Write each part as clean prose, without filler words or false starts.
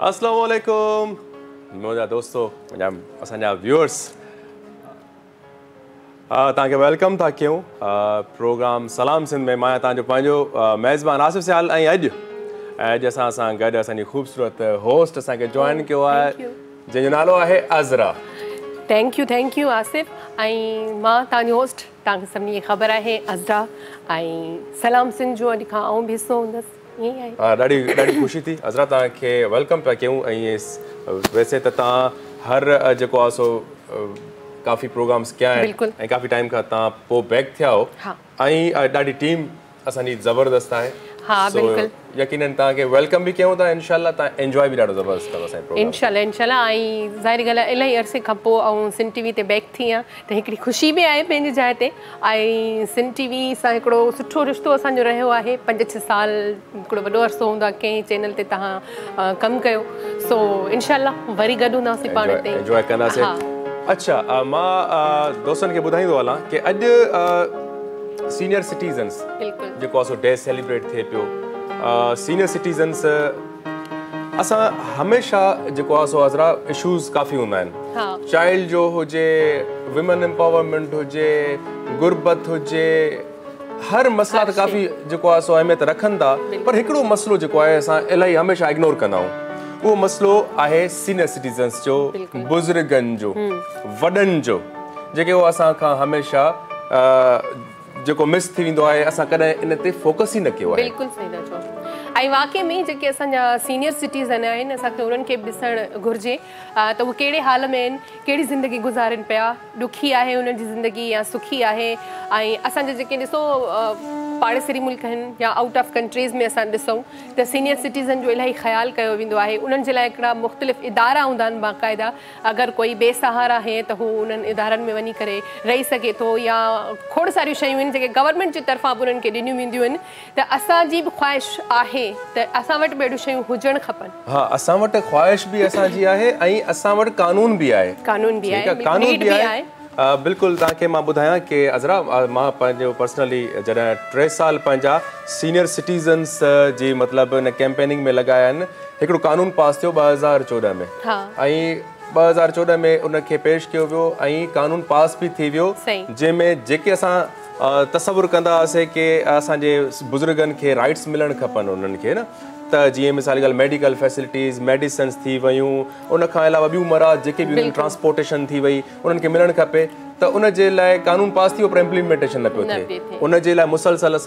अस्सलामु अलैकुम मुंहिंजा दोस्तो असांजा व्यूअर्स तव्हांखे वेलकम था कयूं प्रोग्राम सलाम सिंध में। मां तव्हांजो पंहिंजो मेज़बान आसिफ़ सियाल ऐं अॼु असां सां गॾु असांजी ख़ूबसूरत होस्ट असांखे जॉइन कयो आहे जंहिंजो नालो आहे अज़रा। Thank you Asif. ऐं मां तव्हांजी होस्ट तव्हांखे सभिनी खे ख़बर आहे अज़रा ऐं सलाम सिंध जो अॼु खां आउं बि हिसो हूंदसि। ॾाढी ख़ुशी थी अज़रा तव्हांखे वेलकम पिया कयूं। ऐं वैसे त तव्हां हर जेको आहे सो काफ़ी प्रोग्राम्स कया आहिनि ऐं काफ़ी टाइम खां तव्हां पोइ बैक थिया हो ऐं ॾाढी टीम असांजी ज़बरदस्त आहे। यकीनन तव्हांखे वेलकम बि कयूं था। इंशाल्लाह तव्हां एंजॉय बि ॾाढो ज़बरदस्त कंदो असांजो प्रोग्राम। इंशाल्लाह ऐं ज़ाहिर ॻाल्हि आहे इलाही अरसे खां पोइ ऐं सिंध टीवी ते बैक थी आहियां त हिकिड़ी ख़ुशी बि आहे पंहिंजी जाइ ते। ऐं सिंध टीवी सां हिकिड़ो सुठो रिश्तो असांजो रहियो आहे 5-6 साल। हिकिड़ो वॾो अरसो हूंदो आहे कंहिं चैनल ते तव्हां कमु कयो। सो इंशाल्लाह वरी गॾु हूंदासीं पाण ते एंजॉय कंदासीं। अच्छा मां दोस्तनि खे ॿुधाईंदो हलां की अॼु सीनियर सिटीज़न्स जेको आहे सो डे सेलिब्रेट थिए पियो। सीनियर सिटीज़न्स असां हमेशह जेको आहे सो अज़रा इशूज़ काफ़ी हूंदा आहिनि। चाइल्ड जो हुजे, विमेन एम्पावरमेंट हुजे, गुरबत हुजे, हर मसला त काफ़ी जेको आहे सो अहमियत रखनि था। पर हिकिड़ो मसलो जेको आहे असां इलाही हमेशह इग्नोर कंदा आहियूं। उहो मसलो आहे सीनियर सिटीज़न्स जो, बुज़ुर्गनि जो, वॾनि जो, जेके उहो असां खां हमेशह जेको मिस थी वेंदो आहे। असां कॾहिं इन ते फोकस ई न कयो आहे। बिल्कुलु सही था चओ। ऐं वाक़ई में जेके असांजा सीनियर सिटीज़न आहिनि असांखे उन्हनि खे बि ॾिसणु घुरिजे त उहे कहिड़े हाल में आहिनि, कहिड़ी ज़िंदगी गुज़ारनि पिया, ॾुखी आहे उन्हनि जी ज़िंदगी या सुखी आहे। ऐं असांजा जेके ॾिसो पाड़ेसरी मुल्क आहिनि या आउट ऑफ कंट्रीज़ में असां ॾिसूं त सीनियर सिटीज़न जो इलाही ख़्यालु कयो वेंदो आहे। उन्हनि जे लाइ हिकिड़ा मुख़्तलिफ़ इदारा हूंदा आहिनि बाक़ाइदा। अगरि कोई बेसहारा आहे त हू उन्हनि इदारनि में वञी करे रही सघे थो या खोड़ सारियूं शयूं आहिनि जेके गवर्नमेंट जी तरफ़ां बि उन्हनि खे ॾिनियूं वेंदियूं आहिनि। त असांजी बि ख़्वाहिश आहे त असां वटि बि अहिड़ियूं शयूं हुजणु खपनि। हा असां वटि ख़्वाहिश बि असांजी आहे ऐं असां वटि कानून बि आहे। कानून बि आहे। बिल्कुलु तव्हांखे मां ॿुधायां की अज़रा मां पंहिंजो पर्सनली जॾहिं 3 साल पंहिंजा सीनियर सिटीज़न्स जी मतिलबु इन कैंपेनिंग में लॻाया आहिनि। हिकिड़ो कानून पास थियो 2014 में ऐं 2014 में उनखे पेश कयो वियो ऐं कानून पास बि थी वियो जंहिंमें जेके असां तसवुरु कंदा हुआसीं की असांजे बुज़ुर्गनि खे राइट्स मिलणु खपनि उन्हनि खे न। त जीअं मिसाल ॻाल्हि मेडिकल फैसिलिटीज़, मेडिसिन्स थी वियूं, उनखां अलावा ॿियूं मराज जेके बि ट्रांसपोर्टेशन थी वई उन्हनि खे मिलणु खपे। त उन जे लाइ कानून पास थी वियो पर इम्प्लीमेंटेशन न पियो थिए। उन जे लाइ मुसलसल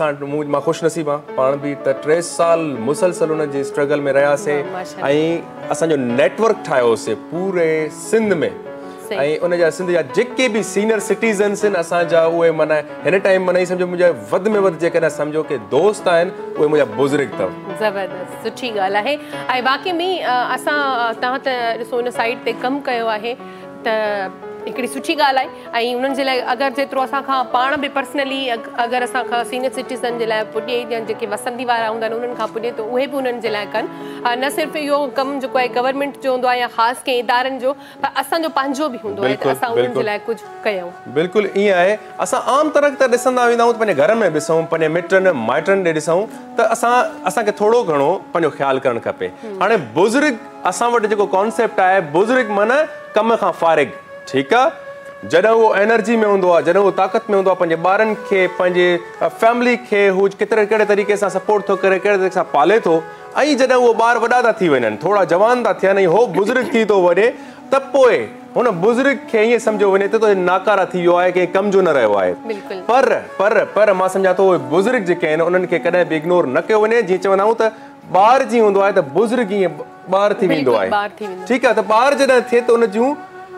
मां ख़ुशनसीबु आहियां पाण बि त 3 साल मुसलसल उन जे स्ट्रगल में रहियासीं ऐं असांजो नेटवर्क ठाहियोसीं पूरे सिंध में। ऐं उन जा सिंध जा जेके बि सीनियर सिटीज़न्स आहिनि असांजा उहे माना हिन टाइम माना ई सम्झो मुंहिंजा वधि में वधि जेकॾहिं सम्झो की दोस्त आहिनि उहे मुंहिंजा बुज़ुर्ग अथव। ज़बरदस्त सुठी ॻाल्हि आहे। ऐं वाक़ई में असां तव्हां त ॾिसो हुन साइड ते कमु कयो आहे त हिकिड़ी सुठी ॻाल्हि आहे। ऐं उन्हनि जे लाइ अगरि जेतिरो असांखां पाण बि पर्सनली अगरि असांखां सीनियर सिटीज़न जे लाइ पुॼे या जेके वसंदी वारा हूंदा आहिनि उन्हनि खां पुॼे त उहे बि उन्हनि जे लाइ कनि। न सिर्फ़ु इहो कमु जेको आहे गवर्नमेंट जो हूंदो आहे या ख़ासि कंहिं इदारनि जो, पर असांजो पंहिंजो बि हूंदो आहे त असां उन्हनि जे लाइ कुझु कयूं। बिल्कुलु ईअं आहे। असां आम तरह त ॾिसंदा वेंदा आहियूं पंहिंजे घर में ॾिसूं, पंहिंजे मिटनि माइटनि ॾे ॾिसूं त असांखे थोरो घणो पंहिंजो ख़्यालु करणु खपे। हाणे बुज़ुर्ग असां वटि जेको कॉन्सेप्ट आहे बुज़ुर्ग माना कम खां फारिग, ठीकु आहे। जॾहिं उहो एनर्जी में हूंदो आहे, जॾहिं उहो ताक़त में हूंदो आहे, पंहिंजे ॿारनि खे पंहिंजे फैमिली खे हू कहिड़े तरीक़े सां सपोर्ट थो करे, कहिड़े तरीक़े सां पाले थो। ऐं जॾहिं उहो ॿार वॾा था थी वञनि, थोरा जवान था थियनि ऐं हो बुज़ुर्ग थी थो वञे त पोइ हुन बुज़ुर्ग खे ईअं सम्झो वञे त नाकारा थी वियो आहे, कंहिं कम जो न रहियो आहे। पर मां सम्झां थो उहे बुज़ुर्ग जेके आहिनि उन्हनि खे कॾहिं बि इग्नोर न कयो वञे। जीअं चवंदा आहियूं त ॿार जीअं हूंदो आहे त बुज़ुर्ग ईअं ॿार थी वेंदो आहे, ठीकु आहे। त ॿार जॾहिं थिए त उन जूं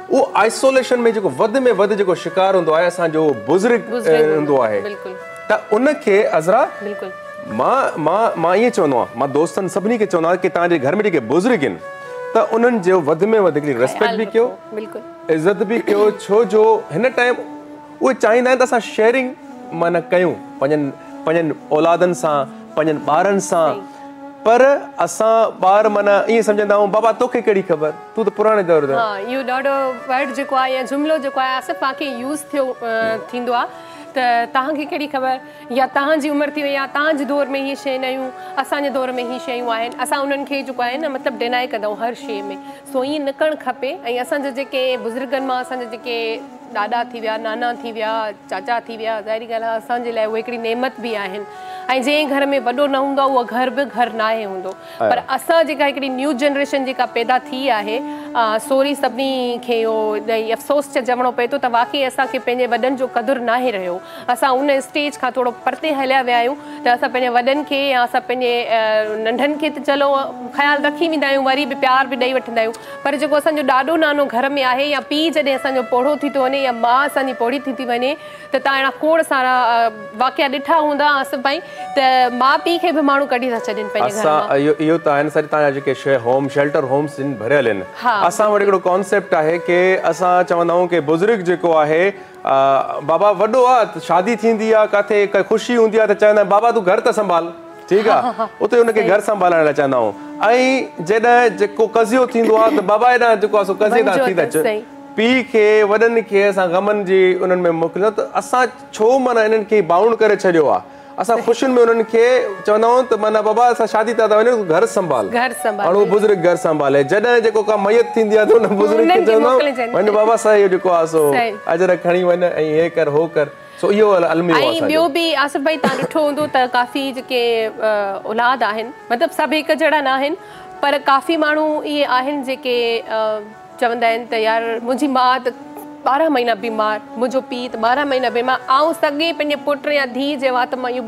उहो आइसोलेशन में जेको वधि में वधि जेको शिकार हूंदो आहे असांजो बुज़ुर्ग हूंदो आहे। त उनखे अज़रा मां ईअं चवंदो आहियां, मां दोस्तनि सभिनी खे चवंदो आहियां की तव्हांजे घर में जेके बुज़ुर्ग आहिनि त उन्हनि जो वधि में वधि हिकिड़ी रिस्पेक्ट बि कयो, इज़त बि कयो। छो जो हिन टाइम उहे चाहींदा आहिनि त असां शेयरिंग माना कयूं पंहिंजनि औलादनि सां, पंहिंजनि ॿारनि सां। पर असां ॿार माना ईअं सम्झंदा आहियूं बाबा तोखे कहिड़ी ख़बर, तूं त पुराणे दौर जो। इहो ॾाढो वर्ड जेको आहे या जुमिलो जेको आहे आसिफ़ पाण खे यूज़ थींदो आहे त तव्हांखे कहिड़ी ख़बर या तव्हांजी उमिरि थी वई आहे तव्हांजे दौर में हीअ शइ नयूं असांजे दौर में हीअ शयूं आहिनि असां उन्हनि खे जेको आहे न मतिलबु डिनाए कंदा हर शइ में सो ईअं न करणु खपे ऐं असांजा जेके बुज़ुर्गनि मां असांजा जेके ॾाॾा थी विया नाना थी विया चाचा थी विया ज़ाहिरी ॻाल्हि आहे असांजे लाइ उहे हिकिड़ी नेमत बि आहिनि ऐं जंहिं घर में वॾो न हूंदो आहे उहो घर बि घर न आहे हूंदो पर असां जेका हिकिड़ी न्यू जनरेशन जेका पैदा थी आहे सॉरी सभिनी खे इहो अफ़सोस चवणो पए थो त वाक़ई असांखे पंहिंजे वॾनि जो क़दुरु न आहे रहियो असां उन स्टेज खां थोरो परते हलिया विया आहियूं त असां पंहिंजे वॾनि खे या असां पंहिंजे नंढनि खे त चलो ख़्यालु रखी वेंदा आहियूं वरी बि प्यार बि ॾेई वठंदा आहियूं पर जेको असांजो ॾाढो नानो घर में आहे या पीउ जॾहिं असांजो पोढ़ो थी थो वञे या माउ असांजी पोढ़ी थी वञे त तव्हां अहिड़ा खोड़ सारा वाक़िया ॾिठा हूंदा आसिफ़ भाई त माउ पीउ खे बि माण्हू कढी था छॾनि पंहिंजे घर मां इहो त आहिनि सारी तव्हांजा जेके होम शेल्टर होम्स भरियल आहिनि असां वटि हिकिड़ो कॉन्सेप्ट आहे की असां चवंदा आहियूं की बुज़ुर्ग जेको आहे बाबा वॾो आहे शादी थींदी आहे किथे काई ख़ुशी हूंदी आहे त चवंदा आहिनि बाबा तूं घर त संभाल ठीकु आहे उते हुनखे घर संभालण लाइ चवंदा आहियूं ऐं जॾहिं जेको कज़ियो थींदो आहे त बाबा हेॾां जेको आहे सो कज़े तां थी था अचु पीउ खे वॾनि खे असां गमनि जी उन्हनि में मोकिलियो त असां छो माना इन्हनि खे बाउंड करे छॾियो आहे असां ख़ुशियुनि में उन्हनि खे चवंदा आहियूं त माना बाबा असां शादी था वञूं घर संभाल और उहो बुज़ुर्ग घर संभाले जॾहिं जेको का मयत थींदी आहे त उन बुज़ुर्ग खे चवंदा आहियूं वञ बाबा सां इहो जेको आहे सो अजर खणी वञ ऐं हे कर हो कर सो इहो अलमी ऐं ॿियो बि आसिफ़ भाई तव्हां ॾिठो हूंदो त काफ़ी जेके औलाद आहिनि मतिलबु सभु हिकु जहिड़ा न आहिनि पर काफ़ी माण्हू इहे आहिनि जेके चवंदा आहिनि त यार मुंहिंजी माउ त 12 महीना बीमार मुंहिंजो पीउ त 12 महीना बीमार ऐं सॻे पंहिंजे पुट या धीउ जे वात मां इहो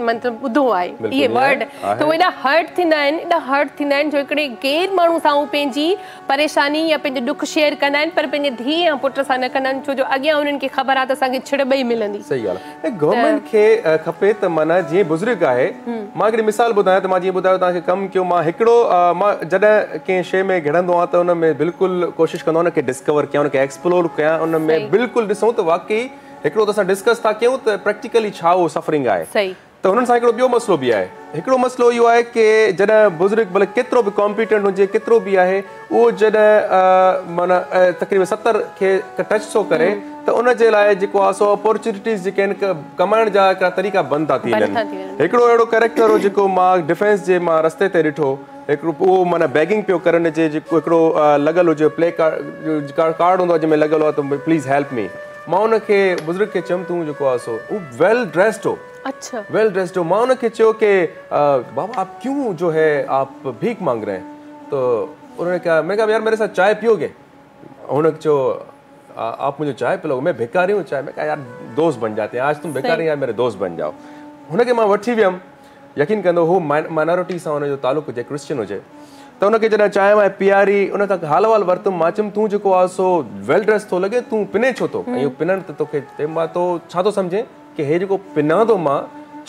मतिलबु ॿुधो आहे इहे वर्ड त उहे एॾा हर्ट थींदा आहिनि जो हिकिड़े गैर माण्हू सां उहे पंहिंजी परेशानी या पंहिंजो दुख शेयर कंदा आहिनि पर पंहिंजे धीउ या पुट सां न कंदा आहिनि छो जो अॻियां उन्हनि खे ख़बर आहे त असांखे छिड़ ॿई मिलंदी सही ॻाल्हि आहे गवर्नमेंट खे खपे त माना जीअं बुज़ुर्ग आहे मां हिकिड़ी मिसाल ॿुधायां त मां जीअं ॿुधायो तव्हांखे कमु कयो मां हिकिड़ो मां जॾहिं कंहिं शइ में घिड़ंदो आहियां त उन में बिल्कुलु कोशिशि कंदो आहियां उनखे डिस्कवर कयां उनखे एक्सप्लोर कयां उन में बिल्कुलु ॾिसूं त वाकई हिकिड़ो त असां डिस्कस था कयूं त प्रैक्टिकली छा उहो सफरिंग आहे त हुननि सां हिकिड़ो ॿियो मसइलो बि आहे हिकिड़ो मसइलो इहो आहे की जॾहिं बुज़ुर्ग भले केतिरो बि कॉम्पिटेंट हुजे केतिरो बि आहे उहो जॾहिं माना तक़रीबन 70 खे टच थो करे त उन जे लाइ जेको आहे सो अपॉर्चुनिटीज़ जेके आहिनि कमाइण जा हिकिड़ा तरीक़ा बंदि था थी वञनि हिकिड़ो अहिड़ो कैरेक्टर हो जेको मां डिफेंस जे मां रस्ते ते ॾिठो हिकिड़ो उहो माना बैगिंग पियो करण जे जेको हिकिड़ो लॻल हुजे प्ले कार्ड हूंदो आहे जंहिंमें लॻल आहे त प्लीज़ हेल्प मी मां उनखे बुज़ुर्ग खे चयुमि तूं जेको आहे सो उहो वेल ड्रेस्ड हो वेल ड्रेस्ड हो मां उनखे चयो कि बाबा आप क्यों जो है आप भीख मांग रहे हैं तो उन्होंने कहा मैंने कहा यार मेरे साथ चाय पियोगे उन्होंने जो आप मुझे चाय पिलाओ मैं भिखारी हूँ चाय मैं कहा यार दोस्त बन जाते हैं आज तुम भिखारी यार मेरे दोस्त बन जाओ हुनखे मां वठी वियमि यकीन कंदो हू माइनॉरिटी सां हुनजो तालुक़ु हुजे क्रिश्चियन हुजे त उनखे जॾहिं चांहि वांहि पीआरी उन खां हाल वाल वरितुमि मां चयुमि तूं जेको आहे सो वेल ड्रेस थो लॻे तूं पिने छो थो ऐं इहो पिनण त तोखे मां तो छा थो सम्झे कि हे जेको पिना थो मां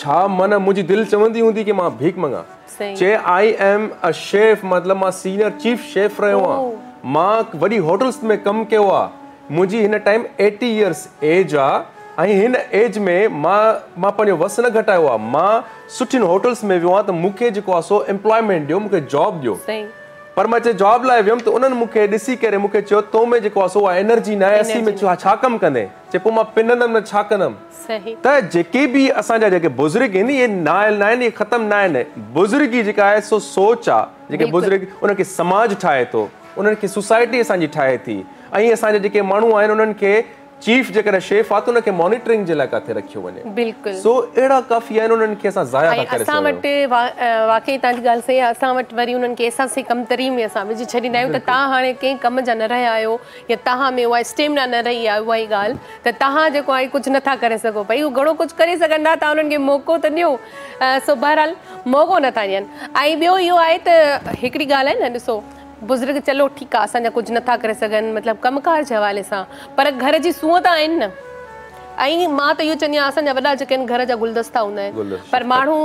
छा माना मुंहिंजी दिलि चवंदी हूंदी कि मां भीख मंगा चए आई एम अ शेफ मतिलबु मां सीनियर चीफ शेफ रहियो आहियां मां वॾी होटल्स में कमु कयो आहे मुंहिंजी हिन टाइम 80 इयर्स एज आहे ऐं हिन एज में मां पंहिंजो वस न घटायो आहे मां सुठियुनि होटल्स में वियो आहियां त मूंखे जेको आहे सो एम्प्लॉयमेंट ॾियो मूंखे जॉब ॾियो पर मां जॉब लाइ वियुमि त उन्हनि मूंखे ॾिसी करे मूंखे चयो तो में जेको आहे सो एनर्जी न आहे असीं में छा कमु कंदे चए पोइ मां पिनंदमि न छा कंदमि त जेके बि असांजा जेके बुज़ुर्ग आहिनि इहे न आहिनि इहे ख़तमु न आहिनि बुज़ुर्गी जेका आहे सो सोच आहे जेके बुज़ुर्ग उन्हनि खे समाज ठाहे थो उन्हनि खे सोसाइटी असांजी ठाहे थी ऐं असांजा जेके माण्हू आहिनि उन्हनि खे चीफ जेकॾहिं शेफ आहे त उनखे मॉनिटरिंग जे लाइ किथे रखियो वञे बिल्कुलु सो अहिड़ा काफ़ी आहिनि उन्हनि खे असां ज़ाया था करे असां वटि वाक़ई तव्हांजी ॻाल्हि सही आहे असां वटि वरी उन्हनि खे एहसास कमतरी में असां विझी छॾींदा आहियूं त तव्हां हाणे कंहिं कम जा न रहिया आहियो या तव्हां में उहा स्टेमिना न रही आहे उहा ई ॻाल्हि त तव्हां जेको आहे कुझु नथा करे सघो भई उहो घणो कुझु करे सघंदा तव्हां उन्हनि खे मौक़ो त ॾियो सो बहरहाल मौक़ो नथा ॾियनि ऐं ॿियो इहो आहे त हिकिड़ी ॻाल्हि आहे न ॾिसो बुज़ुर्ग चलो ठीकु आहे असांजा कुझु नथा करे सघनि मतिलबु कमकार जे हवाले सां पर घर जी सूंह त आहिनि न ऐं मां त इहो चवंदी आहियां असांजा वॾा जेके आहिनि घर जा गुलदस्ता हूंदा आहिनि पर माण्हू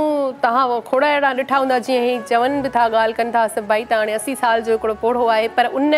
तव्हां खोड़ अहिड़ा ॾिठा हूंदा जीअं ही चवनि बि था ॻाल्हि कनि था सभु भाई त हाणे 80 साल जो हिकिड़ो पोढ़ो आहे पर उन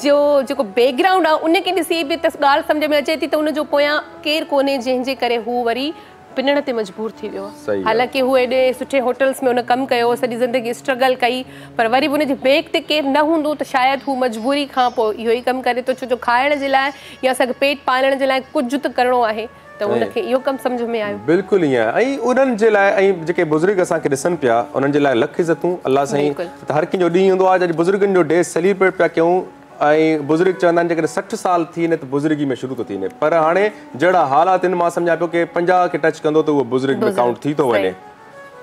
जो जेको बैकग्राउंड आहे उनखे ॾिसी बि त ॻाल्हि सम्झ में अचे थी त उनजो पोयां केरु कोन्हे जंहिंजे करे हू वरी पिनण ते मजबूर थी वियो हालांकि हू एॾे सुठे होटल्स में हुन कमु कयो सॼी ज़िंदगी स्ट्रगल कई पर वरी बि हुनजे बैक ते केरु न हूंदो त शायदि हू मजबूरी खां पोइ इहो ई कमु करे थो छो जो खाइण जे लाइ या असांखे पेट पालण जे लाइ कुझु त करिणो आहे त उनखे इहो कमु सम्झ में आयो। बिल्कुलु ईअं आहे। ऐं उन्हनि जे लाइ ऐं जेके बुज़ुर्ग असांखे ॾिसनि पिया उन्हनि जे लाइ लख इज़तूं अलाह साईं। त हर कंहिंजो ॾींहुं ईंदो आहे जॾहिं बुज़ुर्गनि जो डे सेलिब्रेट पिया कयूं ऐं बुज़ुर्ग चवंदा आहिनि जेकॾहिं 60 साल थी वञे त बुज़ुर्गी में शुरू थो थी वञे, पर हाणे जहिड़ा हालात आहिनि मां सम्झां पियो कि 50 खे टच कंदो त उहो बुज़ुर्ग में काउंट थी थो वञे।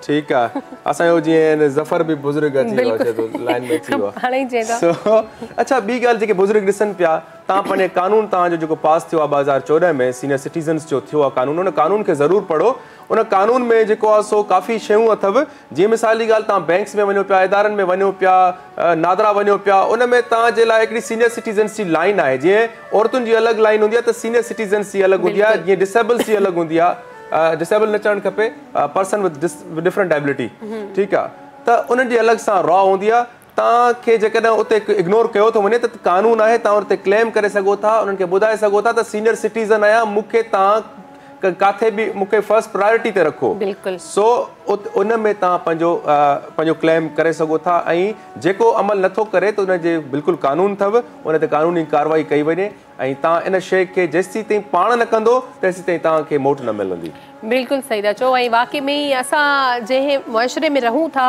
ठीकु आहे। असांजो जीअं ज़फ़र बि बुज़ुर्ग अची वियो आहे, तो लाइन में अची वियो आहे। अच्छा, ॿी ॻाल्हि जेके बुज़ुर्ग ॾिसनि पिया, तव्हां पंहिंजे कानून तव्हांजो जेको पास थियो आहे 2014 में सीनियर सिटीज़न्स जो थियो आहे कानून, उन कानून खे ज़रूरु पढ़ो। उन कानून में जेको आहे सो काफ़ी शयूं अथव, जीअं मिसाल जी ॻाल्हि तव्हां बैंक्स में वञो पिया, इदारनि में वञो पिया, नादरा वञो पिया, उन में तव्हांजे लाइ हिकिड़ी सीनियर सिटीज़न्स जी लाइन आहे। जीअं औरतुनि जी अलॻि लाइन हूंदी आहे त सीनियर सिटीज़न्स जी अलॻि हूंदी आहे, जीअं डिसेबल्स जी अलॻि हूंदी आहे। डिसेबल न चवणु खपे, पर्सन विद डिफरेंट एबिलिटी। ठीकु आहे। त उन्हनि जी अलॻि सां रॉ हूंदी आहे। तव्हांखे जेकॾहिं उते इग्नोर कयो थो वञे त कानून आहे, तव्हां उते क्लेम करे सघो था, उन्हनि खे ॿुधाए सघो था त सीनियर सिटीज़न आहियां, मूंखे तव्हां किथे बि मूंखे फर्स्ट प्रायोरिटी ते रखो। सो उन में तव्हां पंहिंजो क्लेम करे सघो था। ऐं जेको अमल नथो करे त उनजे बिल्कुलु कानून अथव, उन ते कानूनी कार्रवाई कई वञे ऐं तव्हां इन शइ खे जेसीं ताईं पाण न कंदो तेसीं ताईं तव्हांखे मोट न मिलंदी। बिल्कुलु सही था चओ। ऐं वाक़ई में ई असां जंहिं मुआशिरे में रहूं था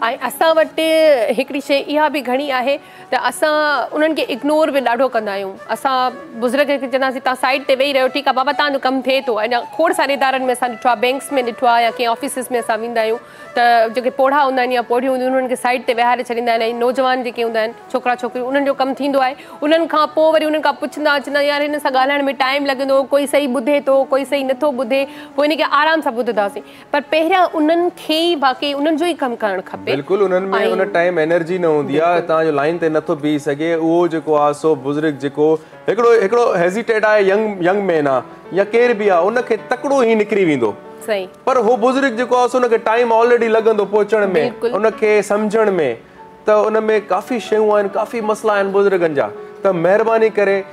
ऐं असां वटि हिकिड़ी शइ इहा बि घणी आहे त असां उन्हनि खे इग्नोर बि ॾाढो कंदा आहियूं। असां बुज़ुर्ग खे चवंदासीं तव्हां साइड ते वेही रहियो, ठीकु आहे बाबा तव्हांजो कमु थिए थो। अञा खोड़ सारे इदारनि में असां ॾिठो आहे, बैंक्स में ॾिठो आहे, या कंहिं ऑफिसिस में असां वेंदा आहियूं त जेके पोढ़ा हूंदा आहिनि या पोढ़ियूं हूंदियूं आहिनि उन्हनि खे साइड ते विहारे छॾींदा आहिनि। ऐं नौजवान जेके हूंदा आहिनि, छोकिरा छोकिरियूं, उन्हनि जो कमु थींदो आहे। उन्हनि खां पोइ वरी उन्हनि खां पुछंदा चवंदा यार हिन सां ॻाल्हाइण में टाइम लॻंदो, कोई सही ॿुधे थो, कोई सही नथो ॿुधे, पोइ हिनखे आराम सां ॿुधंदासीं। पर पहिरियां उन्हनि खे ई वाक़ई उन्हनि जो ई कमु करणु खपे। बिल्कुलु उन्हनि में उन टाइम एनर्जी न हूंदी आहे, तव्हांजो लाइन ते नथो बीह सघे। उहो जेको आहे सो बुज़ुर्ग जेको हिकिड़ो हेज़िटेट आहे, यंग मैन आहे या केर बि आहे, उनखे तकिड़ो ई निकिरी वेंदो। सही। पर उहो बुज़ुर्ग जेको आहे सो उनखे टाइम ऑलरेडी लॻंदो पहुचण में, उनखे सम्झण में। त उन में काफ़ी शयूं आहिनि, काफ़ी मसला आहिनि बुज़ुर्गनि जा। त महिरबानी करे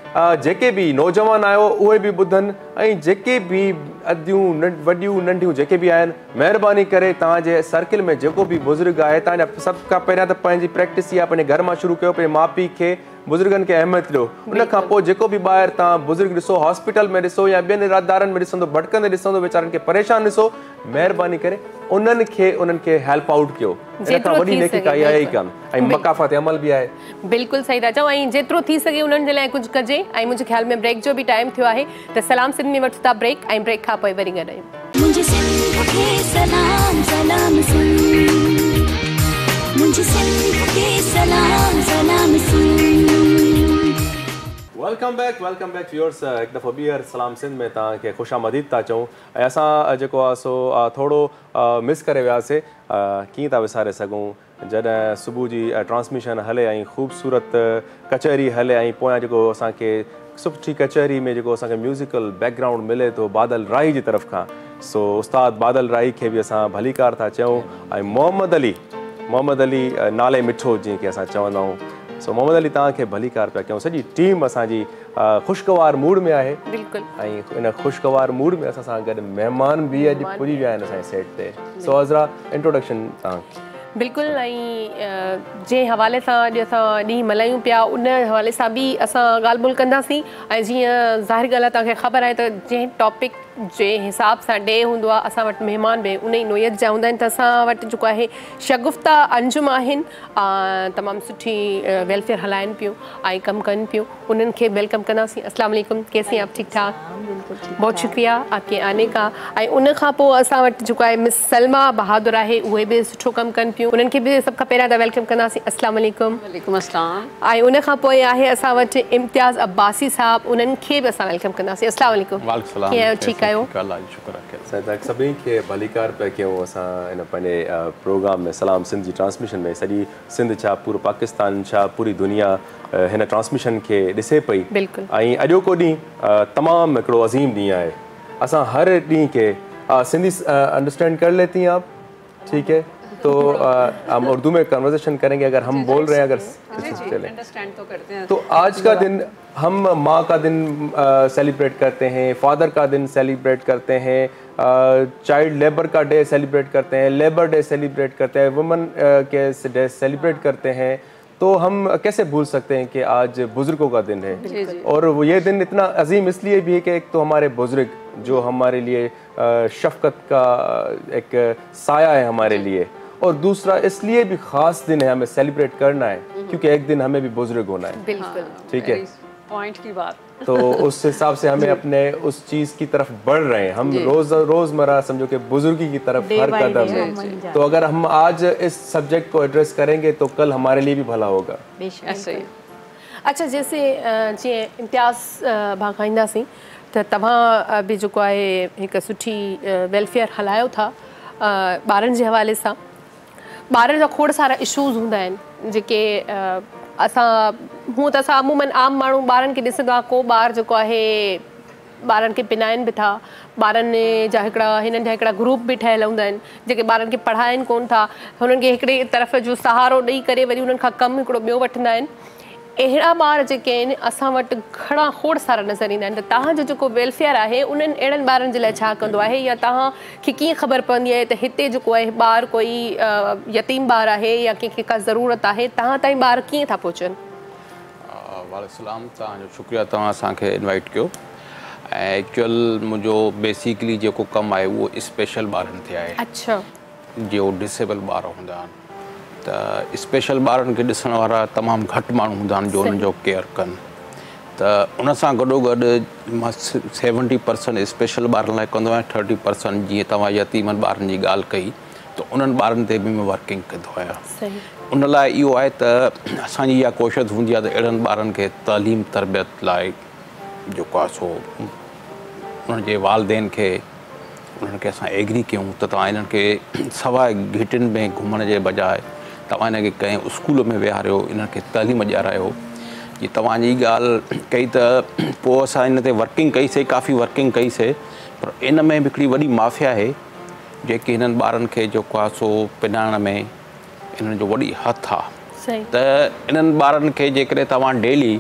जेके बि नौजवान आहियो उहे बि ॿुधनि ऐं जेके बि अदियूं वॾियूं नंढियूं जेके बि आहिनि, महिरबानी करे तव्हांजे सर्किल में जेको बि बुज़ुर्ग आहे, तव्हांजा सभ खां पहिरियां त पंहिंजी प्रैक्टिस इहा पंहिंजे घर मां शुरू कयो, पंहिंजे माउ पीउ खे बुज़ुर्गनि खे अहमियत ॾियो। उन खां पोइ जेको बि ॿाहिरि तव्हां बुज़ुर्ग ॾिसो, हॉस्पिटल में ॾिसो या ॿियनि इदारनि में ॾिसंदो, भटकंदे ॾिसंदो, वीचारनि खे परेशान ॾिसो, महिरबानी करे उन्हनि खे हेल्प आउट कयो। इन खां वॾी नेकी काई आहे ई कान। ऐं मकाफ़ात अमल बि आहे। बिल्कुलु सही था चओ। ऐं जेतिरो थी सघे उन्हनि जे लाइ कुझु कजे। ऐं मुंहिंजे ख़्याल में ब्रेक जो बि टाइम थियो आहे, त सलाम सिंध में वठूं था ब्रेक ऐं ब्रेक खां पोइ वरी गॾायूं। मुंहिंजे सिंध खे सलाम सलाम सिंध, मुंहिंजे सिंध खे सलाम सलाम सिंध। Welcome back viewers. हिकु दफ़ो ॿीहर सलाम सिंध में तव्हांखे ख़ुशि आमदीद था चऊं। ऐं असां जेको आहे सो थोरो मिस करे वियासीं, कीअं था विसारे सघूं जॾहिं सुबुह जी ट्रांसमिशन हले ऐं ख़ूबसूरत कचहरी हले ऐं पोयां जेको असांखे सुठी कचहरी में जेको असांखे म्यूज़िकल बैकग्राउंड मिले थो बादल राही जी तरफ़ खां। सो उस्ताद बादल राही खे बि असां भलीकार था चऊं। ऐं मोहम्मद अली नाले मिठो जीअं की असां चवंदा आहियूं। सो मोहम्मद अली तव्हांखे भलीकार पिया कयूं। सॼी टीम असांजी ख़ुशगवार मूड में आहे। ऐं इन ख़ुशगवार मूड में असां सां गॾु महिमान बि अॼु पुॼी विया आहिनि असांजे सेट ते। सो अज़रा इंट्रोडक्शन तव्हांखे। बिल्कुलु। ऐं जंहिं हवाले सां अॼु असां ॾींहुं मल्हायूं पिया उन हवाले सां बि असां ॻाल्हि ॿोल कंदासीं। ऐं जीअं ज़ाहिर ॻाल्हि आहे तव्हांखे ख़बर आहे त जंहिं टॉपिक जे हिसाब सां डे हूंदो आहे, असां वटि महिमान बि उन ई नोयत जा हूंदा आहिनि। त असां वटि जेको आहे शगुफ़्ता अंजुम आहिनि, तमामु सुठी वेलफेयर हलाइनि पियूं ऐं कमु कनि पियूं। उन्हनि खे वेलकम कंदासीं। अस्सलाम वालेकुम, कैसे आप? ठीक ठाक, बहुत शुक्रिया आपके आने का। ऐं उन खां पोइ असां वटि जेको आहे मिस सलमा बहादुर आहे, उहे बि सुठो कमु कनि पियूं। उन्हनि खे बि सभ खां पहिरियां त वेलकम कंदासीं। अस्सलाम वालेकुम। वालेकुम अस्सलाम। ऐं उन खां पोइ आहे असां वटि इम्तियाज़ अब्बासी साहब, उन्हनि खे बि असां वेलकम कंदासीं। अस्सलाम वालेकुम। कीअं आहियो? ठीकु आहियो? सभिनी खे भलीकार पिया कयूं असां इन पंहिंजे प्रोग्राम में सलाम सिंध जी ट्रांसमिशन में। सॼी सिंध छा पूरो पाकिस्तान छा पूरी दुनिया हिन ट्रांसमिशन खे ॾिसे पई। ऐं अॼोको ॾींहुं तमामु हिकिड़ो अज़ीम ॾींहुं आहे। असां हर ॾींहं के सिंधी अंडरस्टैंड कर लेती हैं आप? ठीक है, तो हम उर्दू में कन्वर्सेशन करेंगे। अगर हम बोल रहे हैं, अगर अंडरस्टैंड तो करते हैं। तो आज का दिन हम माँ का दिन सेलिब्रेट करते हैं, फादर का दिन सेलिब्रेट करते हैं, चाइल्ड लेबर का डे सेलिब्रेट करते हैं, लेबर डे सेलिब्रेट करते हैं, वुमेन के डे सेलिब्रेट करते हैं। तो हम कैसे भूल सकते हैं कि आज बुज़ुर्गों का दिन है। और ये दिन इतना अजीम इसलिए भी है कि एक तो हमारे बुज़ुर्ग जो हमारे लिए शफकत का एक साया है हमारे लिए, और दूसरा इसलिए भी ख़ास दिन है, हमें सेलिब्रेट करना है क्योंकि एक दिन हमें भी बुजुर्ग होना है। बिल्कुल ठीक है, पॉइंट की बात। तो उस हिसाब से हमें अपने उस चीज़ की तरफ बढ़ रहे हैं, हम रोज़मर्रा समझो कि बुजुर्गी की तरफ हर कदम है। तो अगर हम आज इस सब्जेक्ट को एड्रेस करेंगे तो कल हमारे लिए भी भला होगा। ऐसे ही। अच्छा, जैसे जी इम्तियाज़ भागाईंदासीं त तव्हां बि जेको आहे हिकु सुठी वेलफेयर हलायो था ॿारनि जे हवाले सां। ॿारनि जा खोड़ सारा इशूज़ हूंदा आहिनि जेके असां हूअं त असां अमूमन आम माण्हू ॿारनि खे ॾिसंदो आहे, को ॿार जेको आहे ॿारनि खे पिनाइनि बि था, ॿारनि जा हिननि जा हिकिड़ा ग्रुप बि ठहियल हूंदा आहिनि जेके ॿारनि खे पढ़ाइनि कोन था, हुननि खे हिकिड़े तरफ़ जो सहारो ॾेई करे वरी हुननि खां कमु हिकिड़ो ॿियो वठंदा आहिनि। अहिड़ा ॿार जेके आहिनि असां वटि घणा खोड़ सारा नज़र ईंदा आहिनि। त तव्हांजो जेको वेलफेयर आहे उन्हनि अहिड़नि ॿारनि जे लाइ छा कंदो आहे, या तव्हांखे कीअं ख़बर पवंदी आहे त हिते जेको आहे ॿार कोई यतीम ॿार आहे या कंहिंखे का ज़रूरत आहे, तव्हां ताईं ॿार कीअं था पहुचनि? वालेकुम, तव्हांजो शुक्रिया, तव्हां असांखे इनवाइट कयो। ऐं एक्चुअल मुंहिंजो बेसिकली जेको कमु आहे उहो स्पेशल ॿारनि ते आहे। अच्छा, जो डिसेबल ॿार हूंदा आहिनि, त स्पेशल ॿारनि खे ॾिसण वारा तमामु घटि माण्हू हूंदा आहिनि जो उन्हनि जो केयर कनि। त उन सां गॾोगॾु मां 70% स्पेशल ॿारनि लाइ कंदो आहियां, 30% जीअं तव्हां यतीमनि ॿारनि जी ॻाल्हि कई त उन्हनि ॿारनि ते बि मां वर्किंग कंदो आहियां। उन लाइ इहो आहे त असांजी इहा कोशिशि हूंदी आहे त अहिड़नि ॿारनि खे तइलीम तरबियत लाइ जेको आहे सो उन्हनि जे वालदेन खे उन्हनि खे असां एग्री कयूं त तव्हां इन्हनि खे सवाइ घिटियुनि में घुमण जे बजाए तव्हां हिन खे कंहिं स्कूल में विहारियो, इन्हनि खे तइलीम ॾियारायो। जीअं तव्हांजी ॻाल्हि कई त पोइ असां इन ते वर्किंग कईसीं, काफ़ी वर्किंग कईसीं, पर इन में बि हिकिड़ी वॾी माफ़िया आहे जेकी हिननि ॿारनि खे जेको आहे सो पिनाइण में इन्हनि जो वॾी हथु आहे। त इन्हनि ॿारनि खे जेकॾहिं तव्हां डेली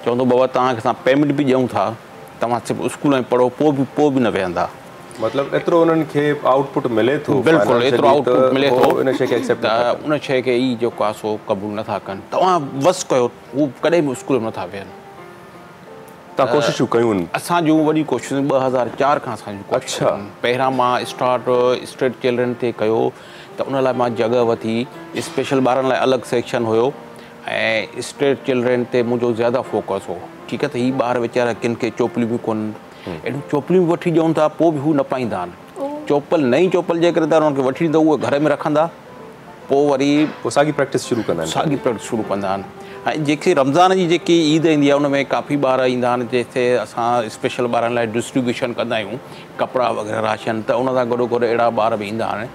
चवंदो बाबा तव्हांखे असां पेमेंट बि ॾियूं था, तव्हां सिर्फ़ु स्कूल में पढ़ो, पोइ बि न वेहंदा। मतिलबु एतिरो उन्हनि खे आउटपुट मिले थो, बिल्कुलु एतिरो आउटपुट मिले थो, उन शइ खे एक्सेप्ट त उन शइ खे ई जेको आहे सो क़बूल नथा कनि। तव्हां बसि कयो, हू कॾहिं बि स्कूल में नथा वेहनि। तव्हां कोशिशूं कयूं? असां जूं वॾी कोशिशूं 2004 खां असांजूं कोशिशूं। पहिरां मां स्टेट चिल्ड्रन ते कयो, त उन लाइ मां जॻह वठी, स्पेशल ॿारनि लाइ अलॻि सेक्शन हुयो ऐं स्टेट चिल्ड्रन ते मुंहिंजो ज़्यादा फोकस हो। ठीकु आहे, त हीअ ॿार वीचारा किन खे चोपलियूं बि कोन्हनि, अहिड़ियूं चोपलियूं बि वठी ॾियूं था, पोइ बि हू न पाईंदा आहिनि। चोपल नई चोपल जेकॾहिं तव्हां उन्हनि खे वठी ॾींदो उहे घर में रखंदा, पोइ वरी साॻी प्रैक्टिस शुरू कंदा आहिनि। साॻी प्रैक्टिस शुरू कंदा आहिनि। ऐं जेके रमज़ान जी जेकी ईद ईंदी आहे उन में काफ़ी ॿार ईंदा आहिनि जिते असां स्पेशल ॿारनि लाइ डिस्ट्रीब्यूशन कंदा आहियूं, कपिड़ा वग़ैरह राशन। त उन सां गॾो गॾु अहिड़ा ॿार बि ईंदा आहिनि।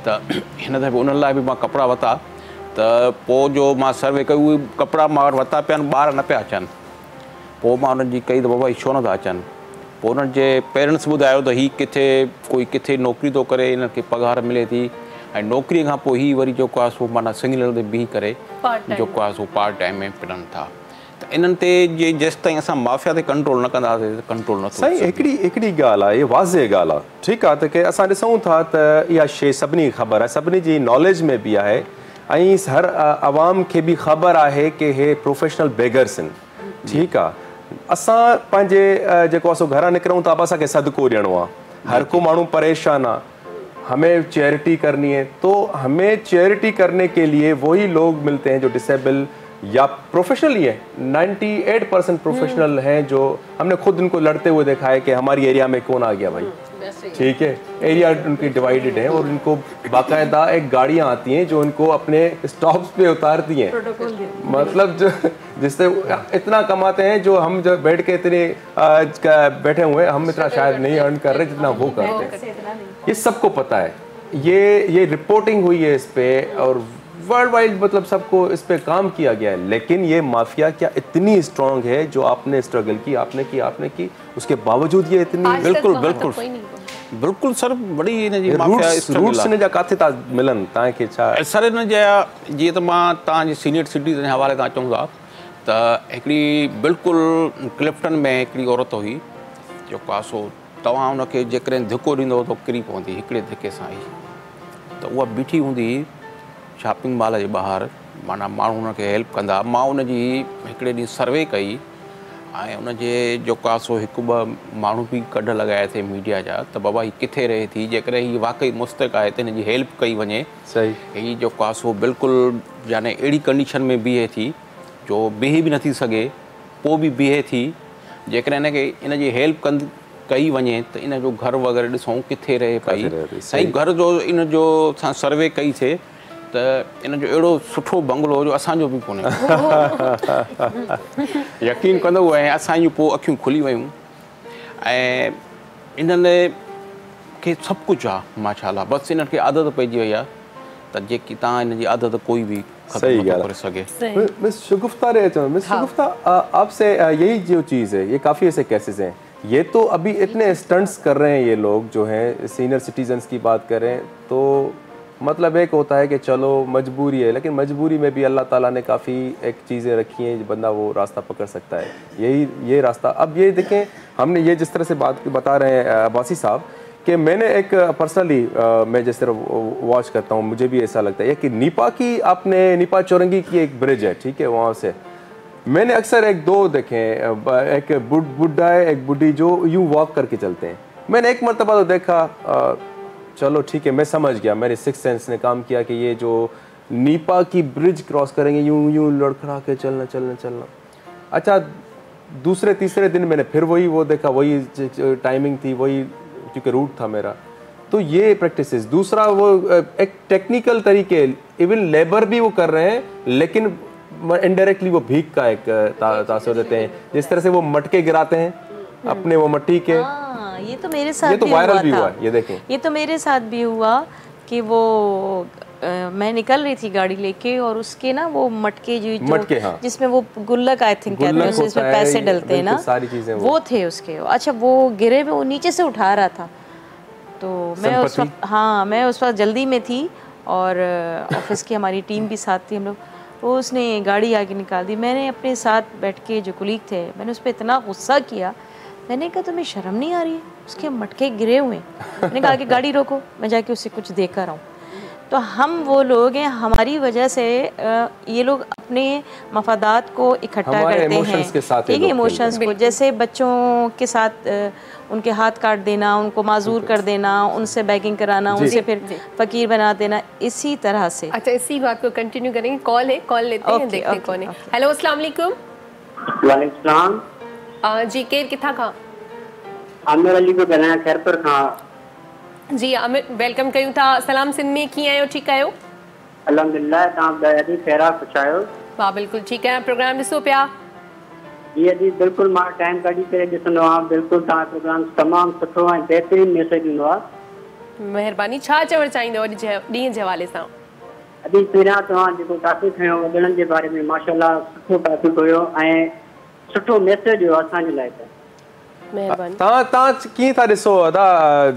त हिन दफ़े उन्हनि लाइ बि मां कपिड़ा वरिता, त पोइ जो मां सर्वे कई, उहे कपिड़ा मां वटि वरिता पिया आहिनि, ॿार न पिया अचनि। पोइ मां उन्हनि जी कई त बाबा छो नथा अचनि? पोइ उन्हनि जे पेरेंट्स ॿुधायो त हीअ किथे नौकिरी थो करे, हिन खे पघार मिले थी, ऐं नौकिरीअ खां पोइ हीअ वरी जेको आहे सो माना सिंगल ते बीह करे जेको आहे सो पार्ट टाइम में पिणनि था। त इन्हनि ते जेसि ताईं असां माफ़िया ते कंट्रोल न कंदासीं त कंट्रोल न थो। साईं, हिकिड़ी ॻाल्हि आहे, इहा वाज़े ॻाल्हि आहे। ठीकु आहे, त की असां ॾिसूं था त इहा शइ सभिनी खे ख़बर आहे, सभिनी जी नॉलेज में बि आहे, ऐं हर आवाम खे बि ख़बर आहे कि हे प्रोफेशनल बेगर्स आहिनि। ठीकु आहे, असां पंहिंजे जेको आहे सो घरां निकिरूं था, असांखे सदको ॾियणो आहे, हर को माण्हू परेशान आहे, हमें चैरिटी करनी है, तो हमें चैरिटी करने के लिए वही लोग मिलते हैं जो डिसेबल या प्रोफेशनल ही है। 98% प्रोफेशनल हैं जो हमने खुद उनको लड़ते हुए देखा है कि हमारी एरिया में कौन आ गया भाई। ठीक है, एरिया उनकी डिवाइडेड है और इनको बाकायदा एक गाड़ियाँ आती हैं जो उनको अपने स्टॉप्स पे उतारती हैं, मतलब जो जिससे इतना कमाते हैं जो हम जब बैठ के इतने बैठे हुए, हम इतना शायद नहीं अर्न कर रहे जितना वो करते हैं। ये सबको पता है, ये रिपोर्टिंग हुई है इस पे और वर्ल्ड वाइड मतलब सबको इस पे काम किया गया है। लेकिन ये माफिया क्या इतनी स्ट्रांग है जो आपने स्ट्रगल की, आपने की, उसके बावजूद ये इतनी बिल्कुल सर बड़ी इन जी माफिया रूट्स ने जा काथे ता मिलन ता के छा सर इन जा जी त मां ता जी सीनियर सिटीजन हवाले ता चऊंगा त एकड़ी बिल्कुल क्लिफ्टन में एकड़ी औरत हुई जो कासो तवा उन के जेकरे धक्को दिंदो तो किरी पवंदी हिकड़े धक्के सां ही तो वो बीठी हुंदी शॉपिंग मॉल जे बाहर माना माण्हू उन खे हेल्प कंदा। मां उन जी हिकड़े ॾींहुं सर्वे कई ऐं उनजे जेको आहे सो हिकु ॿ माण्हू बि कढ लगाया थे मीडिया जा त बाबा हीअ किथे रहे थी, जेकॾहिं हीअ वाक़ई मुस्तक़ आहे त हिन जी हेल्प कई वञे। सही। हीअ जेको आहे सो बिल्कुलु यानी अहिड़ी कंडीशन में बीहे थी जो बीहे बि नथी सघे, पोइ बि बीहे थी। जेकॾहिं हिनखे इन जी हेल्प कई वञे त इन जो घर वग़ैरह ॾिसूं किथे रहे पई। सही घर जो इन जो असां सर्वे कईसीं त इन जो अहिड़ो सुठो बंगलो जो असांजो बि कोन्हे। यकीन कंदो ऐं असांजूं पोइ अखियूं खुली वियूं ऐं इन्हनि खे सभु कुझु आहे माशाल्लाह, बसि इन्हनि खे आदत पइजी वई आहे त जेकी तव्हां इन जी आदत कोई बि ख़त्म नथो करे सघे। मिस शगुफ्ता मिस शगुफ्ता, आपसे यही जो चीज़ है, ये काफ़ी ऐसे केसेस हैं, ये तो अभी इतने स्टंट्स कर रहे हैं ये लोग जो हैं, सीनियर सिटीजन्स की बात करें तो मतलब एक होता है कि चलो मजबूरी है, लेकिन मजबूरी में भी अल्लाह ताला ने काफ़ी एक चीज़ें रखी हैं, बंदा वो रास्ता पकड़ सकता है। ये रास्ता अब ये देखें, हमने ये जिस तरह से बात बता रहे हैं अब्बासी साहब कि मैंने एक पर्सनली मैं जिस तरह वॉच करता हूँ, मुझे भी ऐसा लगता है कि नीपा की आपने नीपा चौरंगी की एक ब्रिज है, ठीक है, वहाँ से मैंने अक्सर एक दो देखे, एक बुढ़ा है एक बुढ़ी जो यूँ वॉक करके चलते हैं। मैंने एक मरतबा तो देखा, चलो ठीक है मैं समझ गया, मेरे सिक्स सेंस ने काम किया कि ये जो नीपा की ब्रिज क्रॉस करेंगे यूँ लड़खड़ा के चलना। अच्छा दूसरे तीसरे दिन मैंने फिर वो देखा, वही टाइमिंग थी, वही क्योंकि रूट था मेरा। तो ये प्रैक्टिसेस, दूसरा वो एक टेक्निकल तरीके, इवन लेबर भी वो कर रहे हैं लेकिन इनडायरेक्टली वो भीख का एक तासुर देते हैं, जिस तरह से वो मटके गिराते हैं अपने वो मट्टी के। ये तो मेरे साथ ये तो वायरल भी हुआ, ये देखें, ये तो मेरे साथ भी हुआ कि वो मैं निकल रही थी गाड़ी लेके और उसके ना वो मटके मटके, हाँ, जिसमें वो गुल्लक आई थिंक कहते हैं, जिसमें पैसे डलते हैं ना, सारी चीजें वो थे उसके। अच्छा वो गिरे हुए, वो नीचे से उठा रहा था, तो मैं उस वक्त, हाँ मैं उस वक्त जल्दी में थी और ऑफिस की हमारी टीम भी साथ थी हम लोग। वो उसने गाड़ी आगे निकाल दी, मैंने अपने साथ बैठ के जो कुलीग थे मैंने उस पर इतना गुस्सा किया, मैंने कहा तुम्हें शर्म नहीं आ रही है, उसके मटके गिरे हुए हैं। मैंने कहा कि गाड़ी रोको, मैं जाके उससे कुछ देख कर आऊँ। तो हम वो लोग हैं, हमारी वजह से ये लोग अपने मफादात को इकट्ठा करते हैं, ठीक है, इमोशंस को, जैसे बच्चों के साथ उनके हाथ काट देना, उनको माजूर कर देना, उनसे बैगिंग कराना, उनसे फिर फकीर बना देना, इसी तरह से। अच्छा इसी बात को कंटिन्यू करेंगे, कॉल है, कॉल लेते हैं, देखते हैं कौन है। हेलो अस्सलाम वालेकुम। वालेकुम जी, केर किथा खां? आमिर अली को ॻाल्हायां खैरपुर खां। जी आमिर, वेलकम कयूं था सलाम सिंध में, कीअं आहियो, ठीकु आहियो? अल्हम्दुलिल्लाह, तव्हां ॿुधायो खैरा ख़ुशि आहियो? वाह बिल्कुलु ठीकु आहियां, प्रोग्राम ॾिसो पिया? जी अजी बिल्कुुल, मां टाइम कढी करे ॾिसंदो आहियां, बिल्कुलु तव्हां प्रोग्राम तमामु सुठो ऐं बहितरीन मैसेज ॾींदो आहे। महिरबानी, छा चवणु चाहींदो अॼु ॾींहं जे हवाले सां? अॼु पहिरियां तव्हां जेको टॉपिक खयो वॾड़नि जे बारे में, माशाल्लाह सुठो टॉपिक हुयो ऐं सुठो मैसेज हुयो असांजे लाइ। तव्हां कीअं था ॾिसो अदा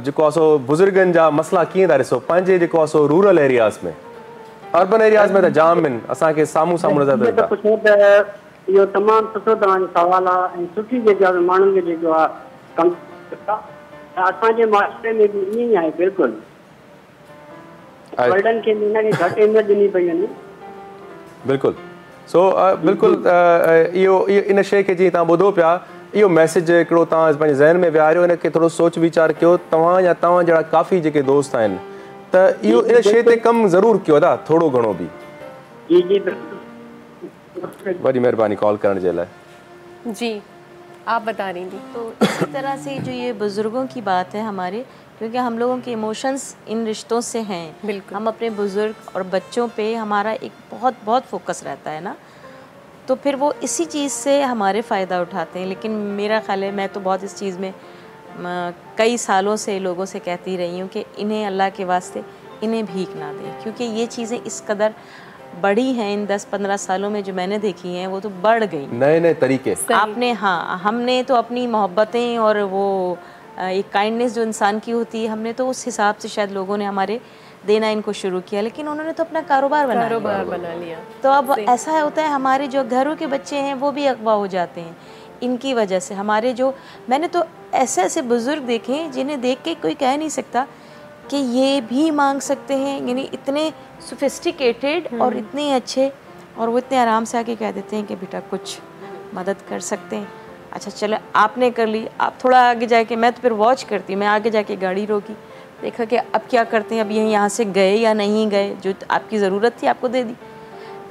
जेको आहे सो बुज़ुर्गनि जा मसला कीअं था ॾिसो पंहिंजे जेको आहे सो रूरल एरियाज़ में? अर्बन एरियाज़ में त जाम आहिनि, असांखे साम्हूं नज़र अचे। इहो तमामु सुठो तव्हांजो सवाल आहे ऐं सुठी जेका माण्हुनि खे जेको आहे कमु असांजे माशरे में बि ईअं ई आहे। बिल्कुलु वॾनि खे हिनखे घटि अहमियत ॾिनी पई वञे। बिल्कुलु बिल्कुलु इहो इन शइ खे जीअं तव्हां ॿुधो पिया, इहो मैसेज हिकिड़ो तव्हां पंहिंजे ज़हन में विहारियो, इनखे थोरो सोच वीचार कयो तव्हां या तव्हां जहिड़ा काफ़ी जेके दोस्त आहिनि, त इहो इन शइ ते कमु ज़रूरु कयो था, थोरो घणो बि। जी जी बड़ी मेहरबानी कॉल करने के लिए। जी आप बता रही थी। तो इसी तरह से जो ये बुज़ुर्गों की बात है हमारे, क्योंकि हम लोगों के इमोशंस इन रिश्तों से हैं, हम अपने बुज़ुर्ग और बच्चों पे हमारा एक बहुत फोकस रहता है ना, तो फिर वो इसी चीज़ से हमारे फ़ायदा उठाते हैं। लेकिन मेरा ख्याल है, मैं तो बहुत इस चीज़ में कई सालों से लोगों से कहती रही हूँ कि इन्हें अल्लाह के वास्ते इन्हें भीख ना दें, क्योंकि ये चीज़ें इस कदर बढ़ी हैं इन 10-15 सालों में, जो मैंने देखी हैं वो तो बढ़ गई, नए तरीके आपने। हाँ, हमने तो अपनी मोहब्बतें और वो एक काइंडनेस जो इंसान की होती है, हमने तो उस हिसाब से शायद लोगों ने हमारे देना इनको शुरू किया, लेकिन उन्होंने तो अपना कारोबार बना लिया। तो अब ऐसा होता है, हमारे जो घरों के बच्चे हैं वो भी अगवा हो जाते हैं इनकी वजह से। हमारे जो, मैंने तो ऐसे बुज़ुर्ग देखे हैं जिन्हें देख के कोई कह नहीं सकता कि ये भी मांग सकते हैं, यानी इतने सोफिस्टिकेटेड और इतने अच्छे, और वो इतने आराम से आके कह देते हैं कि बेटा कुछ मदद कर सकते हैं। अच्छा चलो आपने कर ली, आप थोड़ा आगे जाके, मैं तो फिर वॉच करती हूँ, मैं आगे जाके गाड़ी रोकी, देखा कि अब क्या करते हैं, अब ये यहाँ से गए या नहीं गए, जो आपकी ज़रूरत थी आपको दे दी,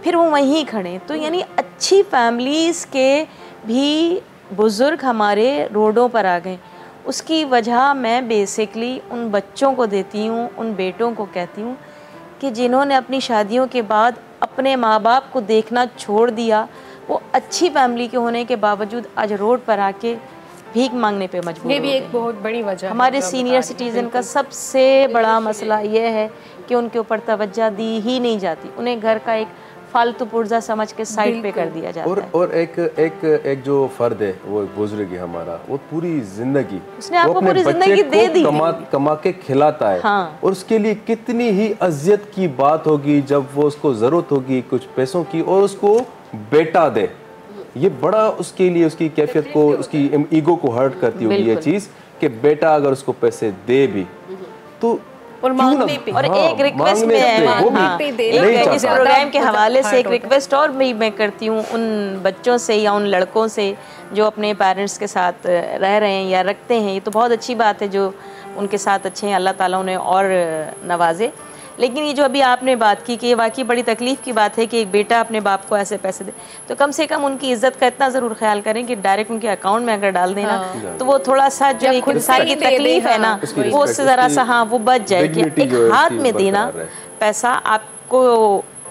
फिर वो वहीं खड़े। तो यानी अच्छी फैमिलीज़ के भी बुज़ुर्ग हमारे रोडों पर आ गए। उसकी वजह मैं बेसिकली उन बच्चों को देती हूँ, उन बेटों को कहती हूँ कि जिन्होंने अपनी शादियों के बाद अपने माँ बाप को देखना छोड़ दिया, वो अच्छी फैमिली के होने के बावजूद आज रोड पर आके भीख मांगने पे मजबूर ये भी हो एक गए। बहुत बड़ी वजह है हमारे जो आप सीनियर बता रही हैं। सिटीज़न का सबसे बड़ा मसला ये है कि उनके ऊपर तवज्जो दी ही नहीं जाती, उन्हें घर का एक फालतू पुर्जा समझ के साइड पे कर दिया जाता है। और एक जो फर्द है वो एक बुजुर्ग है हमारा, वो पूरी जिंदगी उसने आपको वो अपने पूरी बच्चे जिंदगी दे को दी। कमा के खिलाता है। हाँ। और उसके लिए कितनी ही अजियत की बात होगी जब वो उसको जरूरत होगी कुछ पैसों की और उसको बेटा दे, ये बड़ा उसके लिए उसकी कैफियत को, उसकी ईगो को हर्ट करती होगी ये चीज कि बेटा अगर उसको पैसे दे भी तो और मांगने पे, और एक रिक्वेस्ट में है, हाँ, इस प्रोग्राम के हवाले से एक रिक्वेस्ट और भी मैं करती हूँ उन बच्चों से या उन लड़कों से जो अपने पेरेंट्स के साथ रह रहे हैं या रखते हैं। ये तो बहुत अच्छी बात है जो उनके साथ अच्छे हैं, अल्लाह ताला उन्हें और नवाजे। लेकिन ये जो अभी आपने बात की कि ये वाकई बड़ी तकलीफ़ की बात है कि एक बेटा अपने बाप को ऐसे पैसे दे, तो कम से कम उनकी इज्जत का इतना ज़रूर ख्याल करें कि डायरेक्ट उनके अकाउंट में अगर डाल देना तो वो थोड़ा सा जो एक इंसान की तकलीफ़ है ना वो उससे ज़रा सा हाँ वो बच जाए कि एक हाथ में देना पैसा आपको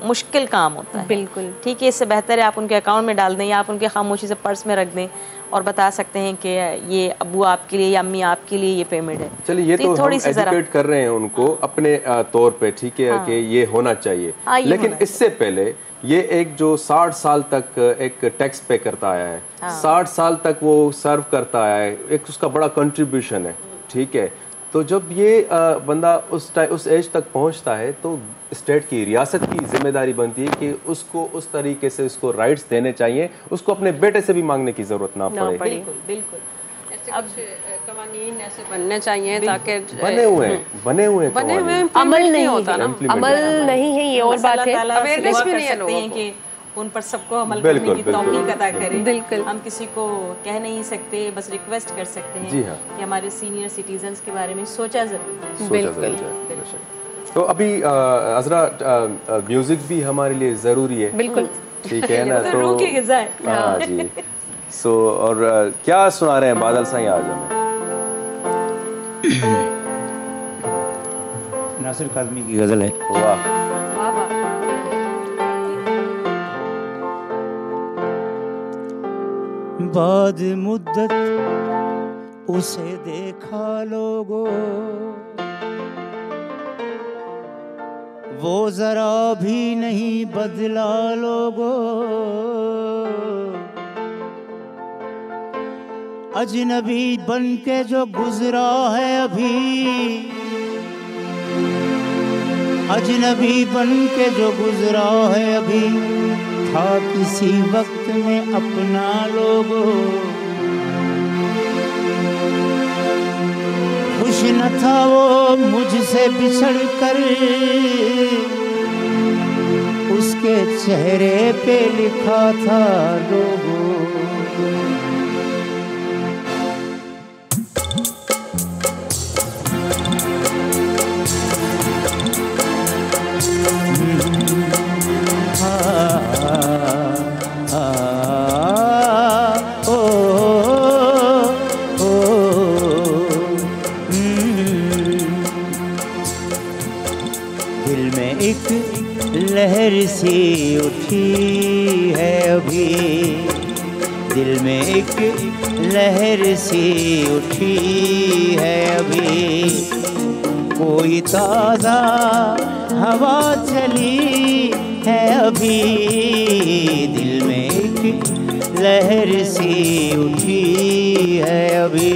मुश्किल काम होता है। बिल्कुल ठीक है, इससे बेहतर है आप उनके अकाउंट में डाल दें या आप उनके खामोशी से पर्स में रख दें और बता सकते हैं कि ये अब्बू आपके लिए या अम्मी आपके लिए ये पेमेंट है। चलिए ये तो हम एजुकेट कर रहे हैं उनको अपने तौर पे, ठीक है कि ये होना चाहिए। लेकिन इससे पहले ये एक जो 60 साल तक एक टैक्स पे करता आया है, 60 साल तक वो सर्व करता आया है, एक उसका बड़ा कंट्रीब्यूशन है, ठीक है। तो जब ये बंदा उस एज तक पहुंचता है तो स्टेट की, रियासत की जिम्मेदारी बनती है कि उसको उस तरीके से उसको राइट्स देने चाहिए, उसको अपने बेटे से भी मांगने की जरूरत ना पड़े। बिल्कुल बिल्कुल ऐसे कुछ कवानीन ऐसे बनने चाहिए ताकि बने हुए अमल नहीं होता ना, अमल नहीं है ये और बात है। अवेयरनेस भी नहीं है कि उन पर सबको अमल करने की तौफीक अता करें। बिल्कुल हम किसी को कह नहीं सकते, बस रिक्वेस्ट कर सकते हैं कि हमारे सीनियर सिटीजन्स के बारे में सोचा जरूर। बिल्कुल। तो अभी अज़रा म्यूजिक भी हमारे लिए ज़रूरी है, बिल्कुल ठीक है ना। तो रूह की ग़िज़ा है। हाँ जी। सो और क्या सुना रहे हैं बादल साईं आज हमें? नासिर काज़मी की गज़ल है। वाह। बाद मुद्दत उसे देखा लोगों, वो जरा भी नहीं बदला लोगों, अजनबी बन के जो गुजरा है अभी, अजनबी बन के जो गुजरा है अभी, था किसी वक्त में अपना लोगों, खुश न था वो मुझसे बिछड़ कर, उसके चेहरे पे लिखा था लोगों। लहर सी उठी है अभी, दिल में एक लहर सी उठी है अभी, कोई ताज़ा हवा चली है अभी, दिल में एक लहर सी उठी है अभी।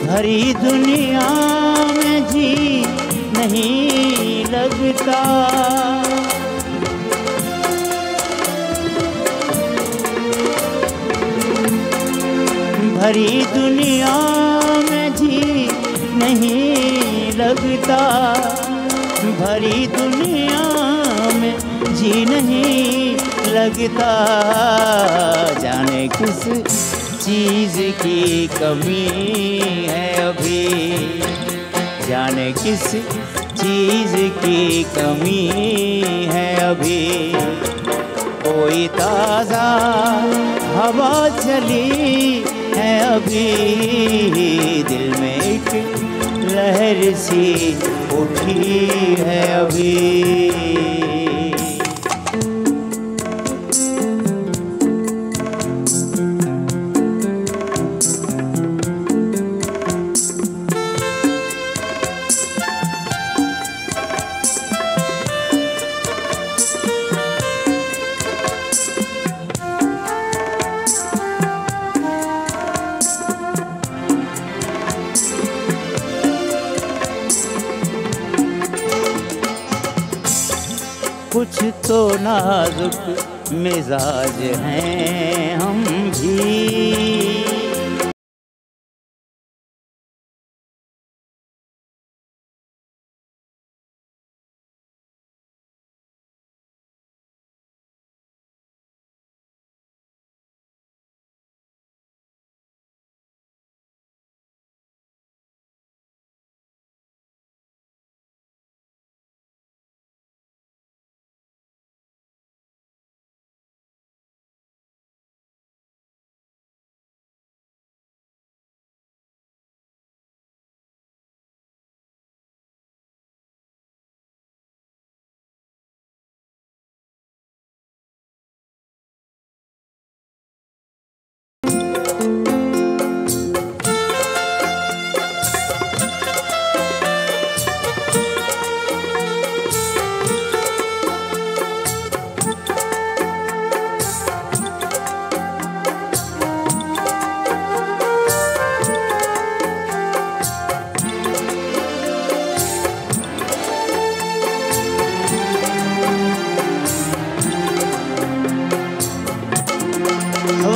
भरी दुनिया में जी नहीं लगता। भरी दुनिया में जी नहीं लगता। भरी दुनिया में जी नहीं लगता। जाने किस चीज़ की कमी है अभी। जाने किस चीज़ की कमी है अभी। कोई ताज़ा हवा चली है अभी। दिल में एक लहर सी उठी है अभी। कुछ तो नाजुक मिजाज हैं हम भी।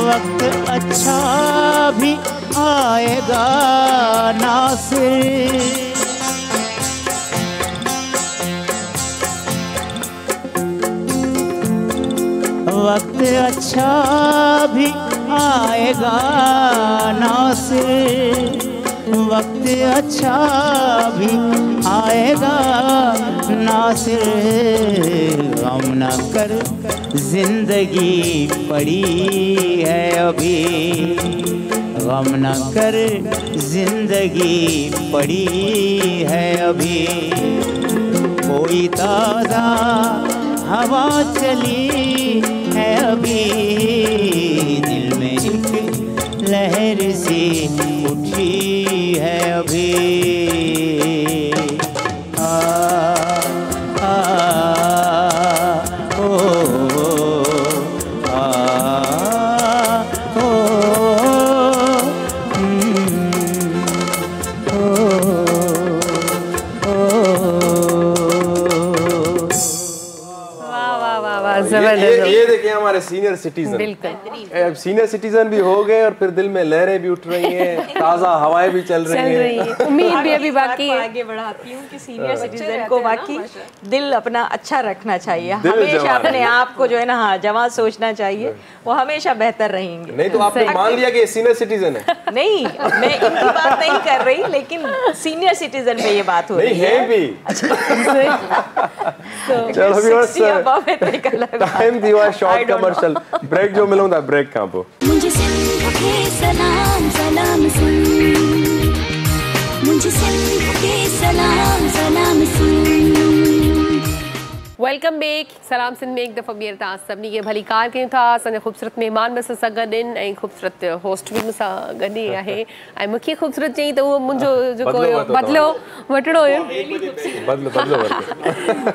वक्त अच्छा भी आएगा नासिर। वक्त अच्छा भी आएगा नासिर। वक्त अच्छा भी आएगा नासिर। गम न कर जिंदगी पड़ी है अभी। गम न कर जिंदगी पड़ी है अभी। कोई ताज़ा हवा चली है अभी। दिल में एक लहर सी उठी है अभी। ये देखिए हमारे सीनियर सिटीजन। बिल्कुल सीनियर सिटीजन भी हो गए और फिर दिल में लहरें भी उठ रही हैं, ताज़ा हवाएं भी चल रही हैं। उम्मीद भी अभी बाकी है। आगे बढ़ाती हूँ कि सीनियर सिटीजन को बाकी दिल अपना अच्छा रखना चाहिए। हमेशा अपने आप को जो है ना, हाँ, जवां सोचना चाहिए। वो हमेशा बेहतर रहेंगे। नहीं तो आपने मान लिया कि ये सीनियर सिटीजन है। नहीं, मैं इनकी बात नहीं कर रही, लेकिन सीनियर सिटीजन में ये बात हो रही है। भी चलो व्यूअर्स, टाइम दिया शॉर्ट कमर्शियल ब्रेक जो मिलूं था ब्रेक कहां पे। मुझे सिंध के सलाम सलाम सुन। मुझे सिंध के सलाम सलाम सुन। Welcome back. सलाम सिंध में एक दफ़ा ॿीहर तव्हां सभिनी खे भली कार कयूं था। असांजा ख़ूबसूरत महिमान बि असां सां गॾु आहिनि ऐं ख़ूबसूरत होस्ट बि मूंसां गॾु ई आहे ऐं मूंखे ख़ूबसूरत चई त उहो मुंहिंजो जेको हुयो बदिलो वठिणो हुयो।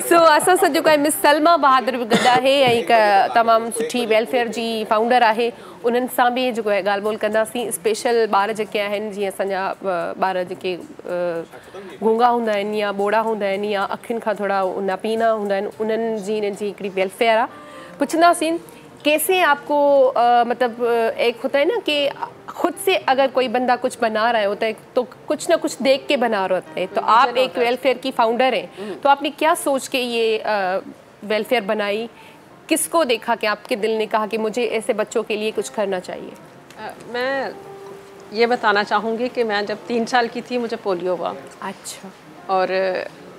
सो असां सां जेको आहे मिस सलमा बहादुर बि गॾु आहे ऐं हिकु तमामु सुठी वेलफेयर जी फाउंडर आहे। उन्हनि सां बि जेको आहे ॻाल्हि ॿोल कंदासीं। स्पेशल ॿार जेके आहिनि जीअं असांजा ॿार जेके गूंगा हूंदा आहिनि या ॿोड़ा हूंदा आहिनि या अखियुनि खां थोरा नापीना हूंदा आहिनि, उन्हनि जी इन्हनि जी हिकिड़ी वेलफेयर आहे। पुछंदासीं कैसे आपको मतलब एक होता है ना कि खुद से अगर कोई बंदा कुछ बना रहा होता है तो कुछ ना कुछ देख के बना रहा होता है। तो आप एक वेलफेयर की फाउंडर हैं, तो आपने क्या सोच के ये वेलफेयर बनाई? किसको देखा कि आपके दिल ने कहा कि मुझे ऐसे बच्चों के लिए कुछ करना चाहिए? मैं ये बताना चाहूँगी कि मैं जब 3 साल की थी मुझे पोलियो हुआ। अच्छा। और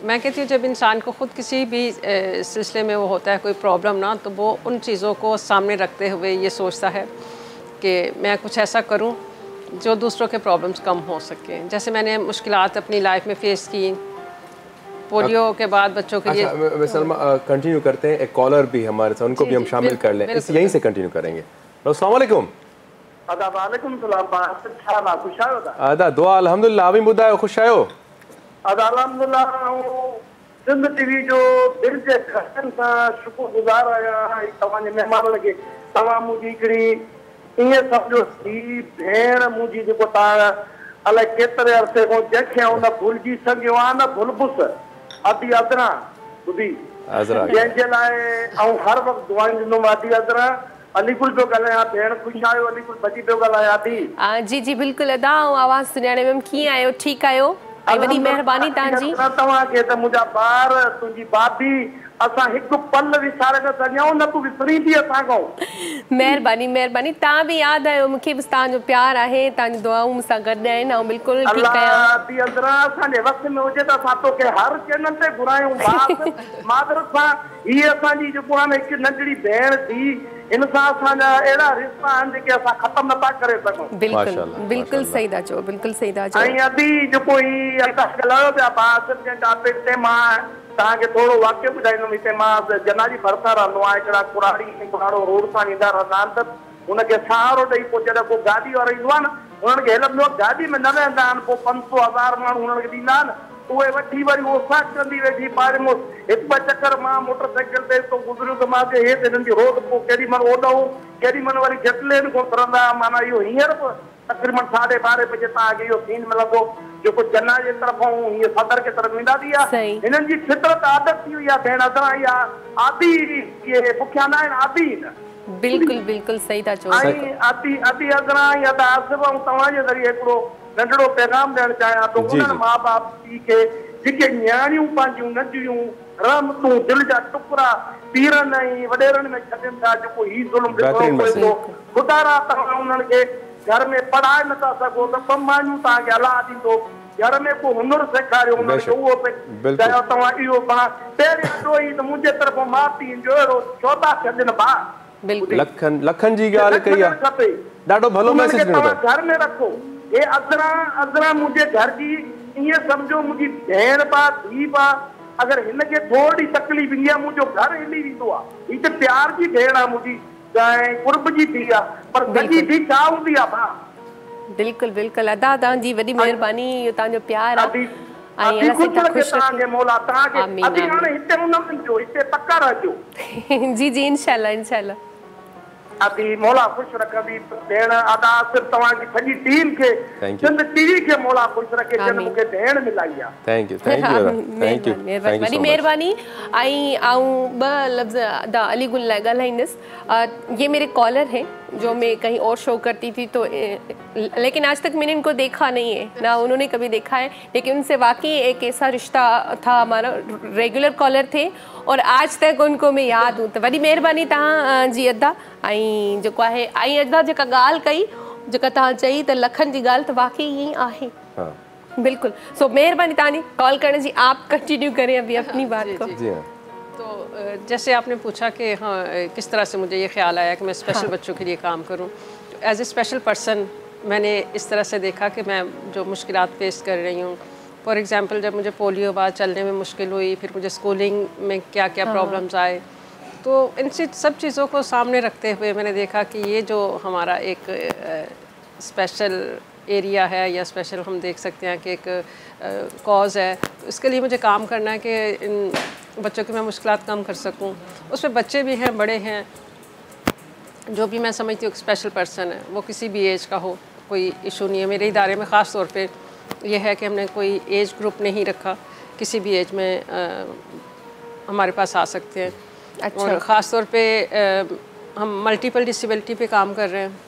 मैं कहती हूँ जब इंसान को ख़ुद किसी भी सिलसिले में वो होता है कोई प्रॉब्लम ना, तो वो उन चीज़ों को सामने रखते हुए ये सोचता है कि मैं कुछ ऐसा करूँ जो दूसरों के प्रॉब्लम्स कम हो सकें। जैसे मैंने मुश्किलात अपनी लाइफ में फ़ेस की पोलियो के बाद बच्चों के लिए। सलमा कंटिन्यू करते हैं, एक कॉलर भी हमारे साथ, उनको भी हम शामिल कर लें, इस यहीं से कंटिन्यू करेंगे। अस्सलाम वालेकुम। आदा दुआ अल्हम्दुलिल्लाह। अभी ॿुधायो ख़ुश आहियो? सिंध टीवी जो दिल जे घटनि सां शुक्रगुज़ार आहियां तव्हांजे महिमान लॻे। तव्हां मुंहिंजी हिकिड़ी ईअं सम्झो थी भेण मुंहिंजी जेको तव्हां अलाए केतिरे अरसे खां जंहिंखे न भुलिजी सघियो आहे न भुलबुस अदी अदरा ॿुधी जंहिंजे लाइ ऐं हर वक़्तु दुआऊं ॾींदुमि। अदी अदरा अलीगुल पियो ॻाल्हायां। भेण ख़ुशि आहियो? अलीगुल भॼी पियो ॻाल्हायां थी। जी जी बिल्कुलु अदा। ऐं आवाज़ सुञाणे में कीअं आहियो? ठीकु आहियो? ऐं वॾी महिरबानी तव्हांजी। तव्हांखे त मुंहिंजा ॿार तुंहिंजी भाभी असां हिकु पल विसारे न सघूं, न तू विसरींदी असां खां। महिरबानी महिरबानी। तव्हां बि यादि आहियो मूंखे, बि तव्हांजो प्यार आहे, तव्हांजी दुआऊं मूंसां गॾु आहिनि ऐं बिल्कुलु ठीकु आहियां। असांजे वक़्त में हुजे त असां तोखे हर चैनल ते घुरायूं। मादर सां हीअ असांजी जेको आहे न हिकु नंढड़ी भेण थी, इन सां असांजा अहिड़ा रिश्ता आहिनि जेके असां ख़तमु नथा करे सघूं। बिल्कुलु बिल्कुलु सही था चओ, बिल्कुलु सही था चओ। ऐं अदी जेको हीअ ॻाल्हायो पिया हिते मां तव्हांखे थोरो वाक़ियो ॿुधाईंदुमि। हिते मां जनाजी भरिसां रहंदो आहियां। हिकिड़ा कुराड़ी रोड सां ईंदा रहंदा आहिनि, त हुनखे सहारो ॾेई पोइ जॾहिं को गाॾी वारो ईंदो आहे न, हुननि खे हेलंदो आहे। गाॾी में न वेहंदा आहिनि, पोइ 500,000 माण्हू हुननि खे ॾींदा आहिनि। उहे वठी वरी उहो साक कंदी वेठी पाड़े में हिकु ॿ चकर मां मोटरसाइकिल ते तो गुज़रियो त मां हेठि हिननि जी रोड पोइ केॾी महिल ओॾऊं केॾी महिल वरी जटलेन खां फिरंदा। माना इहो हींअर बि तक़रीबन 12:30 बजे तव्हांखे इहो सीन मिलंदो जेको जन्ना जे तरफ़ां हीअ सदर के तरफ़ वेंदा थी आहे। हिननि जी फितरत आदत थी वई आहे भेण अदरा। इहा आदि इहे बुखिया न आहिनि, आदि बिल्कुलु बिल्कुलु सही था चओ। ऐं आदि अदरा या त आसिफ़ ऐं तव्हांजे ज़रिए हिकिड़ो नंढड़ो पैगाम ॾियणु चाहियां थो उन्हनि माउ बाप खे जेके न्याणियूं पंहिंजियूं नंढियूं रहमतूं दिलि जा टुकड़ा पीरनि ऐं वॾेरनि में छॾनि था, जेको ही ज़ुल्म ॾिसणो पए थो। ख़ुदा तव्हां उन्हनि खे घर में पढ़ाए नथा सघो त 2 मानियूं तव्हांखे अलाह ॾींदो। घर में को हुनर सेखारियो उन्हनि खे, उहो चयो तव्हां इहो पढ़ा। पहिरियों अॾो ई त मुंहिंजे तरफ़ां माउ पीउ जो अहिड़ो 14 छॾनि ॿार लखनि जी ॻाल्हि कई आहे। ॾाढो भलो मैसेज ॾिनो अथव। घर में रखो। हे अदरा मुंहिंजे घर जी ईअं सम्झो मुंहिंजी भेण बा धी बा। अगरि हिनखे थोरी तकलीफ़ ईंदी आहे मुंहिंजो घर हिली वेंदो आहे। हीअ त प्यार जी भेण आहे मुंहिंजी, कुर्ब जी थी आहे, पर सॼी थी छा हूंदी आहे भाउ? बिल्कुलु बिल्कुलु अदा तव्हांजी वॾी महिरबानी, इहो तव्हांजो प्यार आहे। जी जी इंशाल्लाह इंशाल्लाह। अभी मौला खुश रखंदी भेण अदा सिर्फ तव्हांजी सॼी टीम खे सिंध टीवी खे मौला खुश रखे जन मूंखे भेण मिलाई आहे। थैंक यू वॾी महिरबानी। ऐं आऊं 2 लफ़्ज़ अदा अलीगुल लाइ ॻाल्हाईंदसि। ये मेरे कॉलर हैं जो मैं कहीं और शो करती थी, तो लेकिन आज तक मैंने इनको देखा नहीं है, ना उन्होंने कभी देखा है, लेकिन उनसे वाकई एक ऐसा रिश्ता था हमारा। रेगुलर कॉलर थे और आज तक उनको मैं याद हूँ। तो वॾी महिरबानी तव्हांजी अदा। ऐं जेको आहे ऐं अदा जेका ॻाल्हि कई जेका तव्हां चई त लखनि जी ॻाल्हि त वाकई ईअं आहे। बिल्कुल। सो मेहरबानी तानी कॉल करने जी, आप कंटिन्यू करें अभी अपनी बात को। तो जैसे आपने पूछा कि हाँ किस तरह से मुझे ये ख्याल आया कि मैं स्पेशल बच्चों के लिए काम करूं, तो एज ए स्पेशल पर्सन मैंने इस तरह से देखा कि मैं जो मुश्किलात फेस कर रही हूँ फॉर एग्ज़ाम्पल जब मुझे पोलियो बाद चलने में मुश्किल हुई, फिर मुझे स्कूलिंग में क्या क्या प्रॉब्लम्स आए, तो इन सब चीज़ों को सामने रखते हुए मैंने देखा कि ये जो हमारा एक स्पेशल एरिया है या स्पेशल हम देख सकते हैं कि एक कॉज है, तो इसके लिए मुझे काम करना है कि इन बच्चों की मैं मुश्किलात कम कर सकूं। उसमें बच्चे भी हैं, बड़े हैं, जो भी मैं समझती हूँ स्पेशल पर्सन है, वो किसी भी एज का हो, कोई इशू नहीं है। मेरे इदारे में ख़ास तौर पे ये है कि हमने कोई एज ग्रुप नहीं रखा, किसी भी एज में हमारे पास आ सकते हैं। अच्छा। और ख़ास तौर पे हम मल्टीपल डिसेबिलिटी पे काम कर रहे हैं,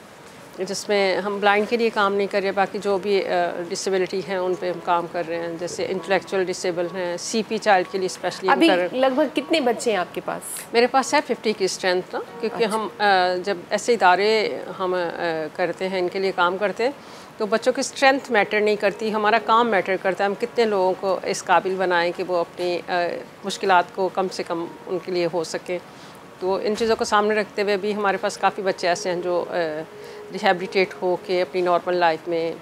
जिसमें हम ब्लाइंड के लिए काम नहीं कर रहे, बाकी जो भी डिसेबिलिटी हैं उन पे हम काम कर रहे हैं। जैसे इंटेलेक्चुअल डिसेबल हैं, सीपी चाइल्ड के लिए स्पेशली अभी लगभग कितने बच्चे हैं आपके पास? मेरे पास है 50 की स्ट्रेंथ ना, क्योंकि अच्छा। हम जब ऐसे इदारे हम करते हैं, इनके लिए काम करते हैं, तो बच्चों की स्ट्रेंथ मैटर नहीं करती, हमारा काम मैटर करता है। हम कितने लोगों को इस काबिल बनाएं कि वो अपनी मुश्किलात को कम से कम उनके लिए हो सके। तो इन चीज़ों को सामने रखते हुए भी हमारे पास काफ़ी बच्चे ऐसे हैं जो रिहैबिलिटेट हो के अपनी नॉर्मल लाइफ में,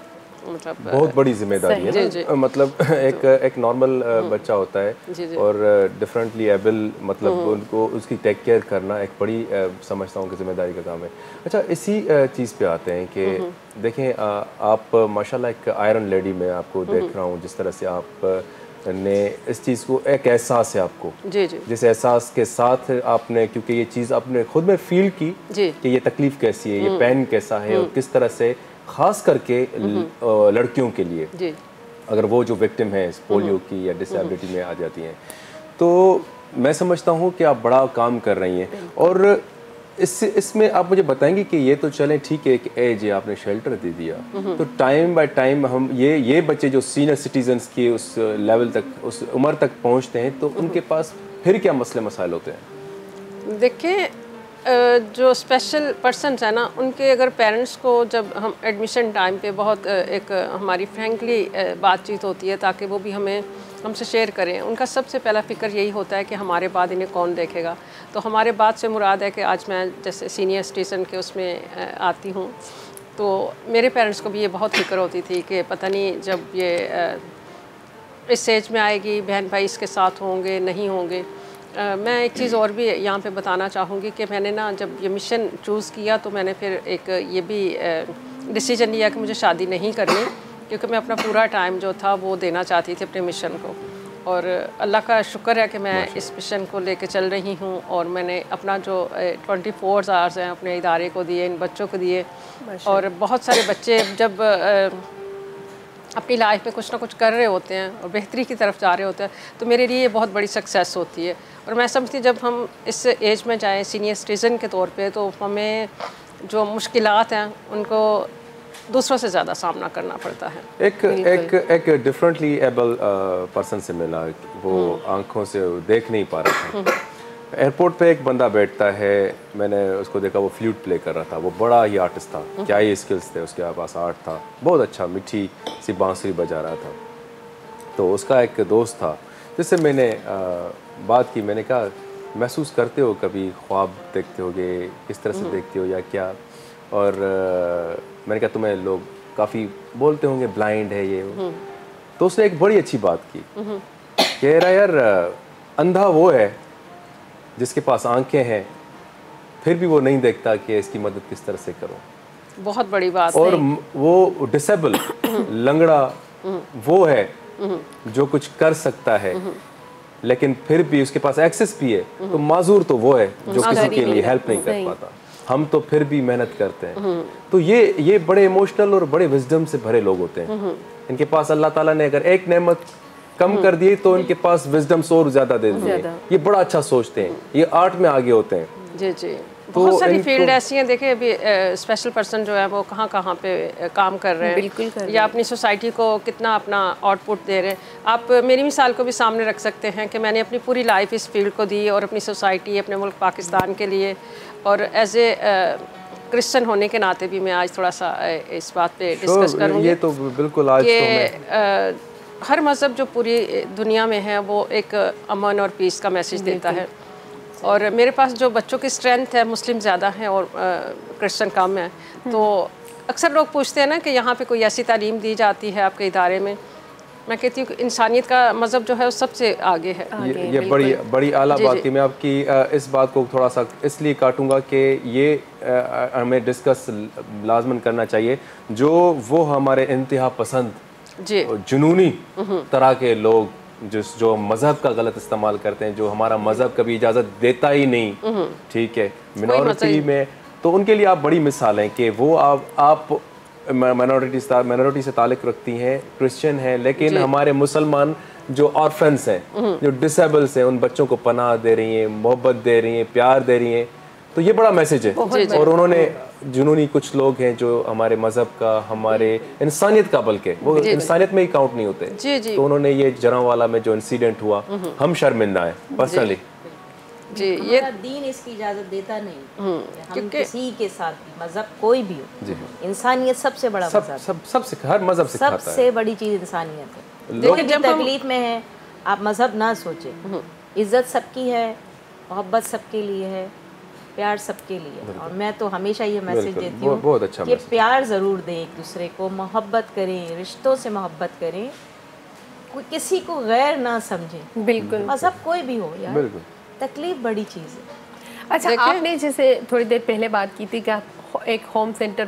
मतलब बहुत बड़ी जिम्मेदारी है ना? मतलब एक नॉर्मल बच्चा होता है और डिफरेंटली एबल, मतलब उनको उसकी टेक केयर करना एक बड़ी समझता हूँ कि जिम्मेदारी का काम है। अच्छा, इसी चीज़ पे आते हैं कि देखें, आप माशाल्लाह एक आयरन लेडी में आपको देख रहा हूँ, जिस तरह से आप ने इस चीज़ को एक एहसास है आपको, जी जी, जिस एहसास के साथ आपने, क्योंकि ये चीज़ आपने खुद में फील की कि ये तकलीफ़ कैसी है, ये पेन कैसा है और किस तरह से, ख़ास करके लड़कियों के लिए, जी, अगर वो जो विक्टिम है पोलियो की या डिसेबिलिटी में आ जाती हैं, तो मैं समझता हूँ कि आप बड़ा काम कर रही हैं। और इसमें आप मुझे बताएंगे कि ये तो चलें ठीक है, एक एज है, आपने शेल्टर दे दिया, तो टाइम बाय टाइम हम ये बच्चे जो सीनियर सिटीजन्स के उस लेवल तक, उस उम्र तक पहुंचते हैं, तो उनके पास फिर क्या मसले मसाइल होते हैं? देखिए, जो स्पेशल पर्सनस है ना, उनके अगर पेरेंट्स को जब हम एडमिशन टाइम पे बहुत एक हमारी फ्रेंकली बातचीत होती है, ताकि वो भी हमसे शेयर करें, उनका सबसे पहला फ़िक्र यही होता है कि हमारे बाद इन्हें कौन देखेगा। तो हमारे बाद से मुराद है कि आज मैं जैसे सीनियर सिटीज़न के उसमें आती हूँ, तो मेरे पेरेंट्स को भी ये बहुत फ़िक्र होती थी कि पता नहीं जब ये इस एज में आएगी, बहन भाई इसके साथ होंगे नहीं होंगे। मैं एक चीज़ और भी यहाँ पे बताना चाहूँगी कि मैंने ना जब ये मिशन चूज़ किया, तो मैंने फिर एक ये भी डिसीजन लिया कि मुझे शादी नहीं करनी, क्योंकि मैं अपना पूरा टाइम जो था वो देना चाहती थी अपने मिशन को। और अल्लाह का शुक्र है कि मैं इस मिशन को लेके चल रही हूँ, और मैंने अपना जो 24 आवर्स हैं अपने इदारे को दिए, इन बच्चों को दिए। और बहुत सारे बच्चे जब अपनी लाइफ में कुछ ना कुछ कर रहे होते हैं और बेहतरी की तरफ जा रहे होते हैं, तो मेरे लिए ये बहुत बड़ी सक्सेस होती है। और मैं समझती हूँ जब हम इस एज में जाएँ सीनियर सिटीज़न के तौर पे, तो हमें जो मुश्किलात हैं उनको दूसरों से ज़्यादा सामना करना पड़ता है। एक डिफरेंटली एबल पर्सन से मिला, वो आंखों से देख नहीं पा रहा था। एयरपोर्ट पे एक बंदा बैठता है, मैंने उसको देखा, वो फ्लूट प्ले कर रहा था, वो बड़ा ही आर्टिस्ट था, क्या ही स्किल्स थे उसके पास, आर्ट था, बहुत अच्छा, मीठी सी बांसुरी बजा रहा था। तो उसका एक दोस्त था जिससे मैंने बात की, मैंने कहा महसूस करते हो कभी, ख्वाब देखते होगे, किस तरह से देखते हो या क्या? और मैंने कहा तुम्हें लोग काफ़ी बोलते होंगे ब्लाइंड है ये वो। तो उसने एक बड़ी अच्छी बात की, कह रहा यार अंधा वो है जिसके पास आंखें हैं फिर भी वो नहीं देखता कि इसकी मदद किस तरह से करो। बहुत बड़ी बात। और वो डिसेबल लंगड़ा वो है जो कुछ कर सकता है, लेकिन फिर भी उसके पास एक्सेस भी है, तो माजूर तो वो है जो किसी के लिए हेल्प नहीं कर पाता। हम तो फिर भी मेहनत करते हैं। तो ये बड़े इमोशनल और बड़े विजडम से भरे लोग होते हैं। इनके पास अल्लाह ताला ने अगर एक नेमत कम कर दी तो इनके पास विजडम्स और ज़्यादा दे दिए। ये बड़ा अच्छा सोचते हैं, ये आर्ट में आगे होते हैं। जी जी, बहुत सारी फील्ड ऐसी हैं। देखिए अभी स्पेशल पर्सन जो है वो कहाँ पे काम कर रहे हैं, या अपनी सोसाइटी को कितना अपना आउटपुट दे रहे हैं। आप मेरी मिसाल को भी सामने रख सकते हैं कि मैंने अपनी पूरी लाइफ इस फील्ड को दी, और अपनी सोसाइटी, अपने मुल्क पाकिस्तान के लिए, और एज ए क्रिश्चियन होने के नाते भी मैं आज थोड़ा सा इस बात पे डिस्कस करूँगी। ये तो बिल्कुल आज तो हर मज़हब जो पूरी दुनिया में है वो एक अमन और पीस का मैसेज देता है। और मेरे पास जो बच्चों की स्ट्रेंथ है, मुस्लिम ज़्यादा हैं और क्रिश्चियन कम है। तो अक्सर लोग पूछते हैं ना कि यहाँ पे कोई ऐसी तालीम दी जाती है आपके इदारे में मैं कहती हूँ कि इंसानियत का मज़हब जो है वो सबसे आगे है। ये बड़ी आला बात थी। मैं आपकी इस बात को थोड़ा सा इसलिए काटूंगा कि ये हमें डिस्कस लाजमन करना चाहिए। जो वो हमारे इंतहा पसंद जुनूनी तरह के लोग जो मज़हब का गलत इस्तेमाल करते हैं, जो हमारा मज़हब कभी इजाज़त देता ही नहीं, ठीक है, मिनॉरिटी में, तो उनके लिए आप बड़ी मिसाल हैं कि वो आप माइनॉरिटी से ताल्लुक़ रखती हैं, क्रिश्चियन हैं, लेकिन हमारे मुसलमान जो ऑर्फन्स हैं, जो डिसेबल्स हैं, उन बच्चों को पनाह दे रही हैं, मोहब्बत दे रही हैं, प्यार दे रही हैं। तो ये बड़ा मैसेज है। और उन्होंने जुनूनी कुछ लोग हैं जो हमारे मज़हब का, हमारे इंसानियत का, बल्कि वो इंसानियत में ही काउंट नहीं होते। तो उन्होंने ये जरांवाला में जो इंसिडेंट हुआ, हम शर्मिंदा हैं पर्सनली जी। ये दीन इसकी इजाज़त देता नहीं हम किसी के साथ भी, मज़हब कोई भी हो, इंसानियत सबसे बड़ा मज़हब, सबसे हर मज़हब सिखाता है। सबसे बड़ी चीज़ इंसानियत है। कोई भी तकलीफ में है, आप मज़हब ना सोचें, इज़्ज़त सबकी है, मोहब्बत सबके लिए है, प्यार सबके लिए। और मैं तो हमेशा ये मैसेज देती हूँ कि प्यार ज़रूर दें, एक दूसरे को मोहब्बत करें, रिश्तों से मोहब्बत करें, कोई किसी को गैर ना समझें। बिल्कुल, मज़हब कोई भी हो यार, तकलीफ बड़ी चीज़ है। अच्छा, आपने जैसे थोड़ी देर पहले बात की थी कि आप एक होम सेंटर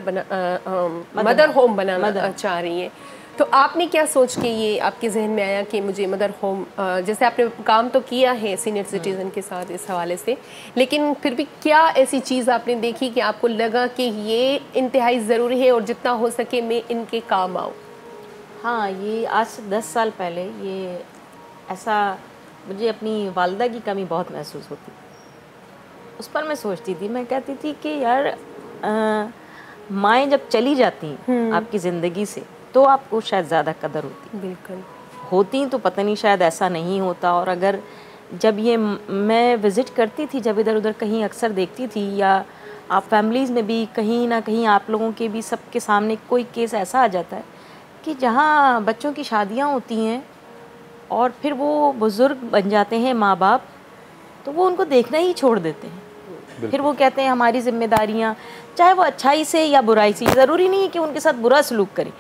मदर होम बनाना चाह रही हैं, तो आपने क्या सोच के ये आपके जहन में आया कि मुझे मदर होम, जैसे आपने काम तो किया है सीनियर सिटीज़न के साथ इस हवाले से, लेकिन फिर भी क्या ऐसी चीज़ आपने देखी कि आपको लगा कि ये इंतहाई ज़रूरी है और जितना हो सके मैं इनके काम आऊँ? हाँ, ये आज से 10 साल पहले ये ऐसा, मुझे अपनी वालदा की कमी बहुत महसूस होती, उस पर मैं सोचती थी। मैं कहती थी कि यार माएँ जब चली जाती हैं आपकी ज़िंदगी से, तो आपको शायद ज़्यादा कदर होती। बिल्कुल होती तो पता नहीं शायद ऐसा नहीं होता। और अगर जब ये मैं विज़िट करती थी, जब इधर उधर कहीं अक्सर देखती थी, या आप फैमिलीज़ में भी कहीं ना कहीं आप लोगों के भी सबके सामने कोई केस ऐसा आ जाता है कि जहाँ बच्चों की शादियाँ होती हैं और फिर वो बुज़ुर्ग बन जाते हैं माँ बाप, तो वो उनको देखना ही छोड़ देते हैं। फिर वो कहते हैं हमारी जिम्मेदारियाँ, चाहे वो अच्छाई से या बुराई से, ज़रूरी नहीं है कि उनके साथ बुरा सलूक करें,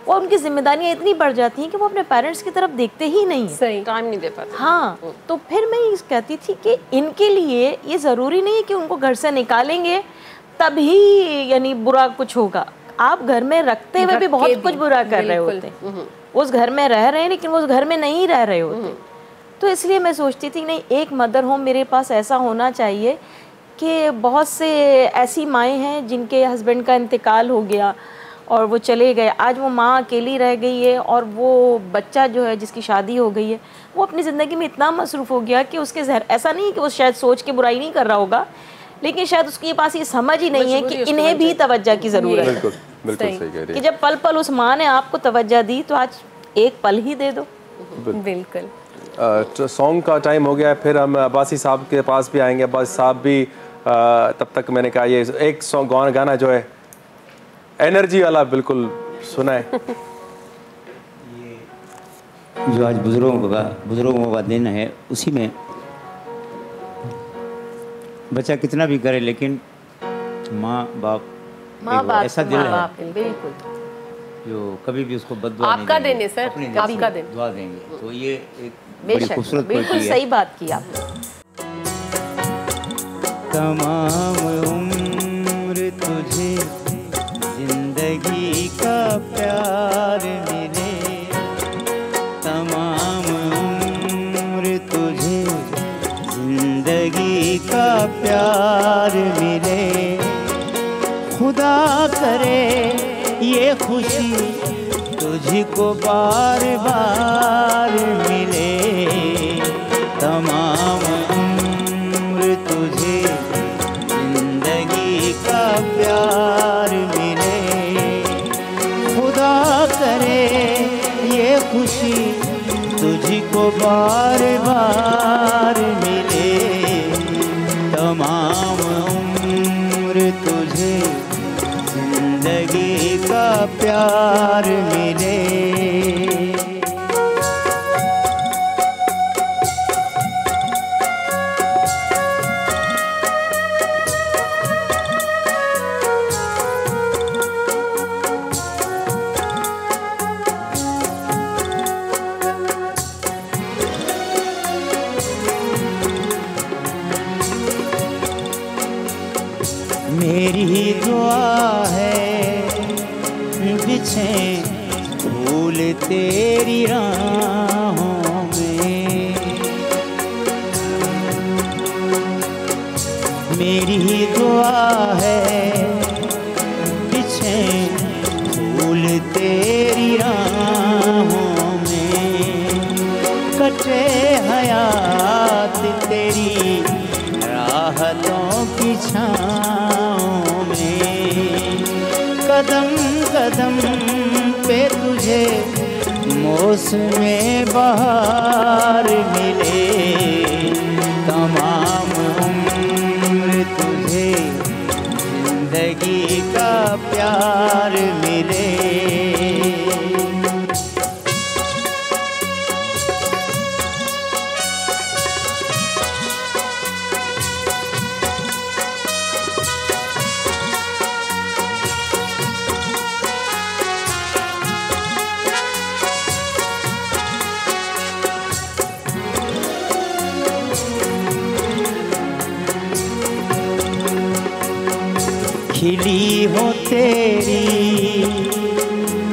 और उनकी जिम्मेदारियाँ इतनी बढ़ जाती हैं कि वो अपने पेरेंट्स की तरफ देखते ही नहीं, सही टाइम नहीं दे पाते। हाँ, तो फिर मैं ये कहती थी कि इनके लिए ये ज़रूरी नहीं है कि उनको घर से निकालेंगे तभी यानी बुरा कुछ होगा। आप घर में रखते हुए भी बहुत कुछ बुरा कर रहे होते हैं, उस घर में रह रहे हैं लेकिन वो उस घर में नहीं रह रहे होते। तो इसलिए मैं सोचती थी नहीं, एक मदर होम मेरे पास ऐसा होना चाहिए कि बहुत से ऐसी माएँ हैं जिनके हस्बैंड का इंतकाल हो गया और वो चले गए, आज वो माँ अकेली रह गई है, और वो बच्चा जो है जिसकी शादी हो गई है वो अपनी ज़िंदगी में इतना मसरूफ़ हो गया कि उसके ऐसा नहीं कि वो शायद सोच के बुराई नहीं कर रहा होगा, लेकिन शायद उसके पास ये समझ ही नहीं है कि इन्हें भी तवज्जो की ज़रूरत है। बिल्कुल सही कह रही है कि जब पल पल उस माँ ने आपको तवज्जो दी तो आज एक पल ही दे दो। बिल्कुल। सॉन्ग का टाइम हो गया है, फिर हम अब्बासी साहब के पास भी आएंगे। अब्बासी साहब भी तब तक मैंने कहा ये एक सॉन्ग गाना जो है एनर्जी वाला बिल्कुल सुनाए। जो आज बुजुर्गों का दिन है, उसी में बच्चा कितना भी करे लेकिन माँ बाप ऐसा दिल है बिल्कुल जो कभी भी उसको बददुआ नहीं आपका दिन है सर, आपका दिन दुआ देंगे। तो ये एक बड़ी खूबसूरत बिल्कुल सही बात की आपने। तमाम उम्र तुझे जिंदगी का प्यार मिले, तमाम उम्र तुझे जिंदगी का प्यार मिले, खुदा करे ये खुशी तुझको बार बार मिले, तमाम उम्र तुझे जिंदगी का प्यार मिले, खुदा करे ये खुशी तुझको बार बार मिले, तमाम उम्र तुझे जिंदगी का प्यार मिले। फूल तेरी राहों में। मेरी ही दुआ है बिछे फूल तेरी राहों में, कटे हयात तेरी राहतों की छाँव में। कदम कदम पे तुझे मौसमे बहार मिले, तमाम उम्र तुझे जिंदगी का प्यार मिले। खिली हो तेरी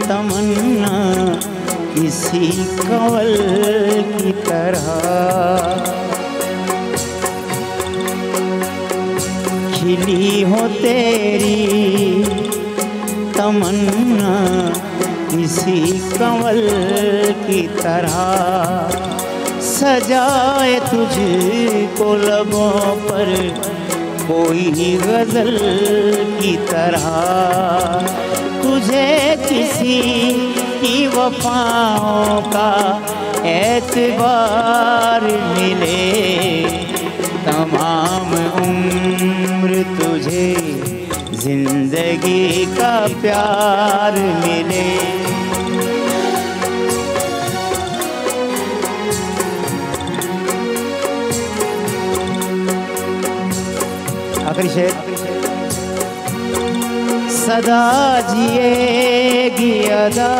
तमन्ना किसी कंवल की तरह, खिली हो तेरी तमन्ना किसी कंवल की तरह, सजाए तुझको लबों पर कोई गजल की तरह। तुझे किसी की वफाओं का एतबार मिले, तमाम उम्र तुझे जिंदगी का प्यार मिले। आखिरी शेर। सदा जिएगी अदा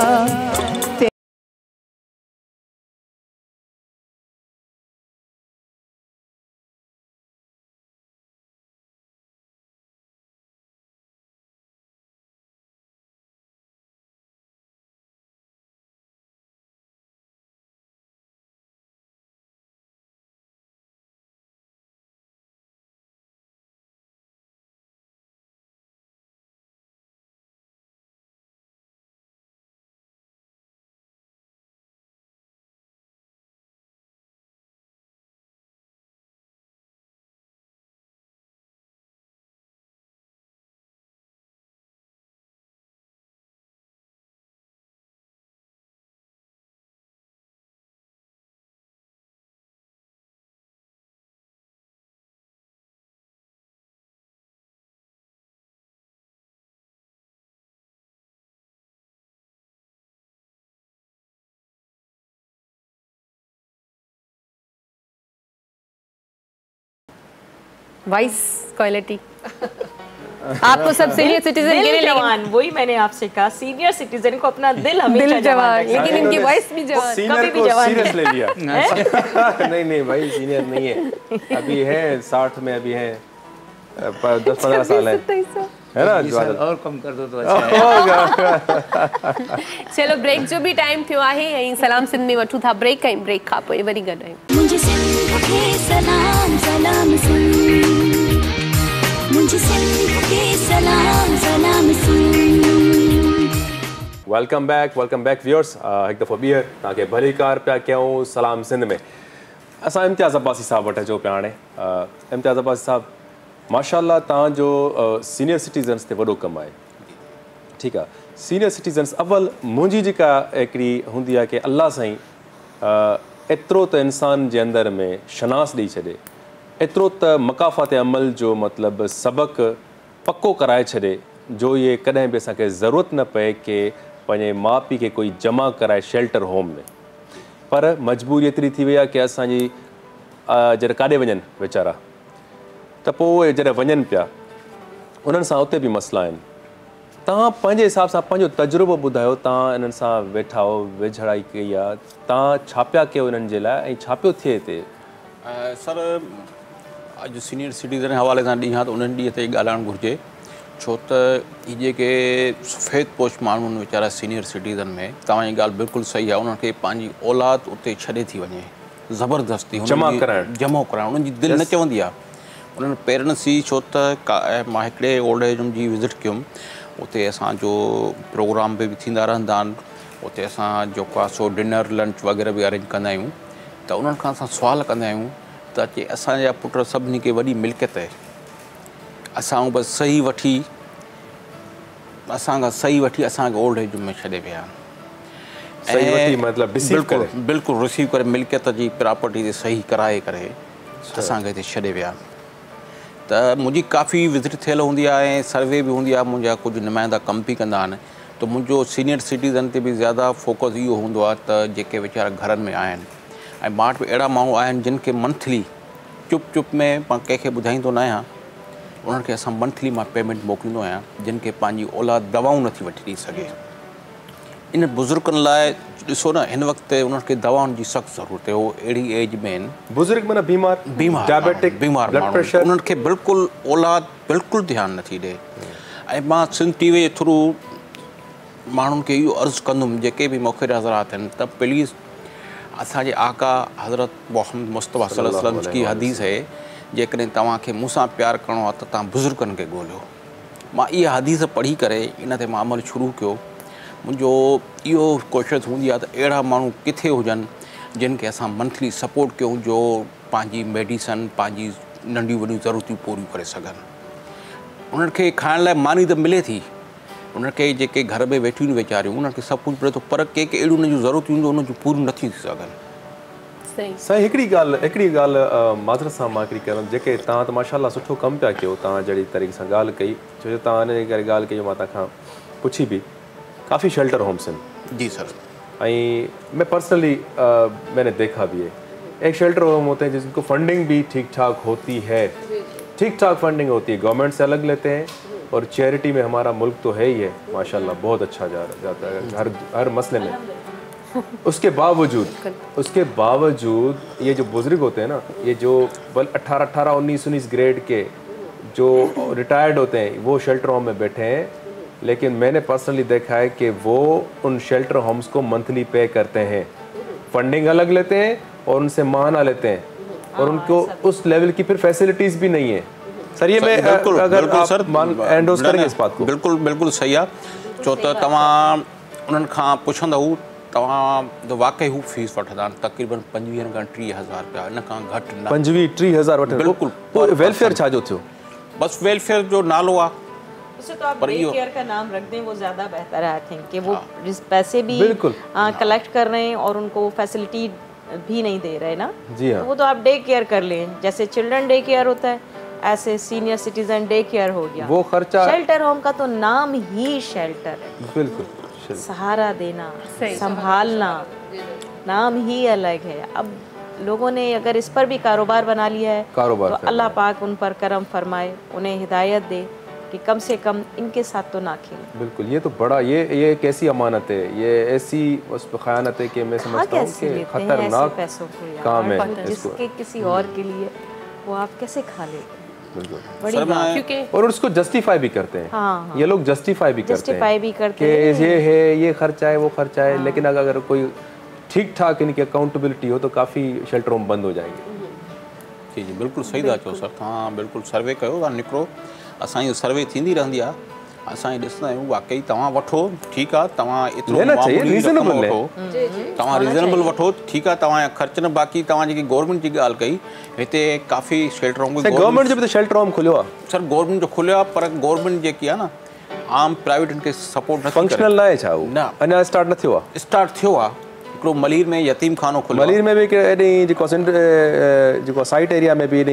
वाइस क्वालिटी। आपको सब सीनियर सिटीजन के लिए जवान, वही मैंने आपसे कहा, सीनियर सिटीजन को अपना दिल हमेशा जवान, लेकिन इनकी वॉइस भी जवान, कभी भी जवान सीरियस ले लिया। नहीं नहीं भाई सीनियर नहीं है, अभी है 60 में, अभी है 10-15 साल है ना, और कम कर दो तो अच्छा है। चलो ब्रेक जो भी टाइम थियो आहे ऐं सलाम सिंध में वठूं था ब्रेक, ऐं ब्रेक खां पोइ वरी गॾु आहियूं। मुझे सिंध के सलाम सलाम सुन, मुझे सिंध के सलाम सलाम सुन। Welcome back viewers. हिकु दफ़ो ॿीहर तव्हांखे भली कार पिया कयूं सलाम सिंध में। असां इम्तियाज़ अब्बासी साहब वटि अचो पिया हाणे। इम्तियाज़ अब्बासी साहब, माशाल्लाह तव्हांजो सीनियर सिटीज़न्स ते वॾो कमु आहे, ठीकु आहे। सीनियर सिटीज़न्स अव्वल मुंहिंजी जेका हिकिड़ी हूंदी आहे कि अल्लाह साईं एतिरो त इंसान जे अंदरि में शनास ॾेई छॾे, एतिरो त मकाफ़ात अमल जो मतिलबु सबक़ु पको कराए छॾे, जो इहे कॾहिं बि असांखे ज़रूरत न पए कि पंहिंजे माउ पीउ खे कोई जमा कराए शेल्टर होम में। पर मजबूरी एतिरी थी वई आहे कि असांजी जॾहिं काॾे वञनि वीचारा, त पोइ उहे जॾहिं वञनि पिया उन्हनि सां उते बि मसइला आहिनि। तव्हां पंहिंजे हिसाब सां पंहिंजो तजुर्बो ॿुधायो, तव्हां इन्हनि सां वेठा हो, वेझड़ाई कई आहे, तव्हां छा पिया कयो इन्हनि जे लाइ ऐं छा पियो थिए हिते? सर, अॼु सीनियर सिटीज़न हवाले सां ॾींहुं आहे त उन्हनि ॾींहं ते ॻाल्हाइणु घुरिजे। छो त इहे जेके सफ़ेद पोश माण्हू आहिनि वीचारा सीनियर सिटीज़न में, तव्हांजी ॻाल्हि बिल्कुलु सही आहे, उन्हनि खे पंहिंजी औलाद उते छॾे थी वञे ज़बरदस्ती जमा कराइणु, उन्हनि जी दिलि न चवंदी आहे उन्हनि पेरेंट्स जी। छो त मां हिकिड़े ओल्ड एज होम जी विज़िट कयुमि, उते असांजो प्रोग्राम बि थींदा रहंदा आहिनि, उते असां जेको आहे सो डिनर लंच वग़ैरह बि अरेंज कंदा आहियूं। त उन्हनि खां असां सुवाल कंदा आहियूं त अचे असांजा पुट सभिनी खे वॾी मिल्कियत आहे, असां बसि सही वठी असांखे ओल्ड एज में छॾे विया आहिनि। बिल्कुलु रिसीव करे मिल्कियत जी प्रॉपर्टी ते सही कराए करे असांखे हिते छॾे विया आहिनि। त मुंहिंजी काफ़ी विज़िट थियल हूंदी आहे ऐं सर्वे बि हूंदी आहे, मुंहिंजा कुझु नुमाइंदा कम बि कंदा आहिनि। त मुंहिंजो सीनियर सिटीज़न ते बि ज़्यादा फोकस इहो हूंदो आहे त जेके वीचारा घरनि में आहिनि, ऐं मां वटि बि अहिड़ा माण्हू आहिनि जिन खे मंथली चुप में मां कंहिंखे ॿुधाईंदो न आहियां, उन्हनि खे असां मंथली मां पेमेंट मोकिलींदो आहियां, जिन खे पंहिंजी औलाद दवाऊं नथी वठी ॾेई सघे। इन बुज़ुर्गनि लाइ ॾिसो न, हिन वक़्तु उन्हनि खे दवाउनि जी सख़्तु ज़रूरत आहे। उहो अहिड़ी एज में आहिनि, बुज़ुर्ग माना बीमार माण्हू, उन्हनि खे बिल्कुलु औलाद बिल्कुलु ध्यानु नथी ॾे। ऐं मां सिंध टीवी जे थ्रू माण्हुनि खे इहो अर्ज़ु कंदुमि, जेके बि मुख़िर हज़रात आहिनि, त प्लीज़ असांजे आका हज़रत मोहम्मद मुस्तफ़ा सल्लल्लाहु अलैहि वसल्लम की हदीस आहे, जेकॾहिं तव्हांखे मूंसां प्यारु करिणो आहे त तव्हां बुज़ुर्गनि खे ॻोल्हियो। मां इहा हदीस पढ़ी करे इन ते मां अमल शुरू कयो। मुंहिंजो इहो कोशिशि हूंदी आहे त अहिड़ा माण्हू किथे हुजनि जिन खे असां मंथली सपोर्ट कयूं, जो पंहिंजी मेडिसन पंहिंजी नंढियूं वॾियूं ज़रूरतूं पूरियूं करे सघनि। उन्हनि खे खाइण लाइ मानी त मिले थी, उन्हनि खे जेके घर में वेठियूं आहिनि वीचारियूं, उन्हनि खे सभु कुझु मिले थो, पर के अहिड़ियूं उन्हनि जूं ज़रूरतूं हूंदियूं उन्हनि जूं पूरियूं नथियूं थी सघनि। साईं हिकिड़ी ॻाल्हि माज़रत सां मां हिकिड़ी कयां, जेके तव्हां त माशाल्लाह सुठो कमु पिया कयो, तव्हां जहिड़ी तरीक़े सां ॻाल्हि कई, छो जो तव्हां हिन करे ॻाल्हि कई, मां तव्हांखां पुछी बि, काफ़ी शेल्टर होम्स आहिनि। जी सर। आई मैं पर्सनली मैंने देखा भी है, एक शेल्टर होम होते हैं जिनको फंडिंग भी ठीक ठाक होती है, ठीक ठाक फंडिंग होती है, गवर्नमेंट से अलग लेते हैं, और चैरिटी में हमारा मुल्क तो है ही है माशाल्लाह, बहुत अच्छा जाता है हर मसले में। उसके बावजूद ये जो बुजुर्ग होते हैं ना, ये जो 18, 19 ग्रेड के जो रिटायर्ड होते हैं, वो शेल्टर होम में बैठे हैं, लेकिन मैंने पर्सनली देखा है कि वो उन शेल्टर होम्स को मंथली पे करते हैं, फंडिंग अलग लेते हैं और उनसे माहाना लेते हैं, और उनको उस लेवल की फिर फैसिलिटीज़ भी नहीं है। सर ये मैं अगर आप एंडोर्स करेंगे इस बात को? बिल्कुल सही आहे। छो त तव्हां उन्हनि खां पुछंदव, तव्हां वाक़ई हू फीस वठंदा आहिनि तक़रीबन 25 खां 30,000 रुपया, इन खां घटि न। 25-30,000 वठंदा? बिल्कुलु। वेलफेयर छा जो थियो? बसि वेलफेयर जो नालो आहे, उसे तो आप डे केयर का नाम रख दें, वो ज़्यादा बेहतर है। आई थिंक कि वो पैसे भी कलेक्ट कर रहे हैं और उनको फैसिलिटी भी नहीं दे रहे ना। जी हाँ। तो वो तो आप डे केयर कर लें, जैसे चिल्ड्रन डे केयर होता है, ऐसे सीनियर सिटीजन डे केयर हो गया। वो खर्चा, शेल्टर होम का तो नाम ही शेल्टर है। बिल्कुल, सहारा देना, संभालना, नाम ही अलग है। अब लोगों ने अगर इस पर भी कारोबार बना लिया है, तो अल्लाह पाक उन पर करम फरमाए, उन्हें हिदायत दे कि कम से कम इनके साथ तो ना खेलें। बिल्कुल, ये तो बड़ा ये एक ऐसी अमानत है, ये ऐसी उस पर खयानत है कि मैं समझता हूँ कि खतरनाक पैसों को काम है, जिसके किसी और के लिए वो आप कैसे खा लेते हैं। और उसको जस्टिफाई भी करते हैं। हाँ। ये लोग जस्टिफाई भी करते हैं कि ये है, ये खर्चा है, वो खर्चा है। हाँ। लेकिन अगर कोई ठीक ठाक इनकी अकाउंटेबिलिटी हो तो काफ़ी शेल्टर होम बंद हो जाएंगे। जी बिल्कुल सही था चओ सर, तव्हां बिल्कुलु सर्वे कयो, तव्हां निकिरो, असांजी सर्वे थींदी रहंदी आहे, असां ॾिसंदा आहियूं वाकई तव्हां वठो ठीकु आहे, तव्हां एतिरो तव्हां रीज़नेबल वठो ठीकु आहे, तव्हांजा ख़र्च न, बाक़ी तव्हां जेकी गवर्नमेंट जी ॻाल्हि कई, हिते काफ़ी शेल्टर होम, गवर्नमेंट जो बि शेल्टर होम खुलियो आहे सर, गवर्नमेंट जो खुलियो आहे, पर गवर्नमेंट जेकी आहे न आम प्राइवेट खे सपोर्ट न, फंक्शनल न आहे छा? न, अञा स्टार्ट न थियो आहे। स्टार्ट थियो आहे, हिकिड़ो मलीर में यतीम खानो खुलियो, मलीर में बि जेको साइट एरिया में बि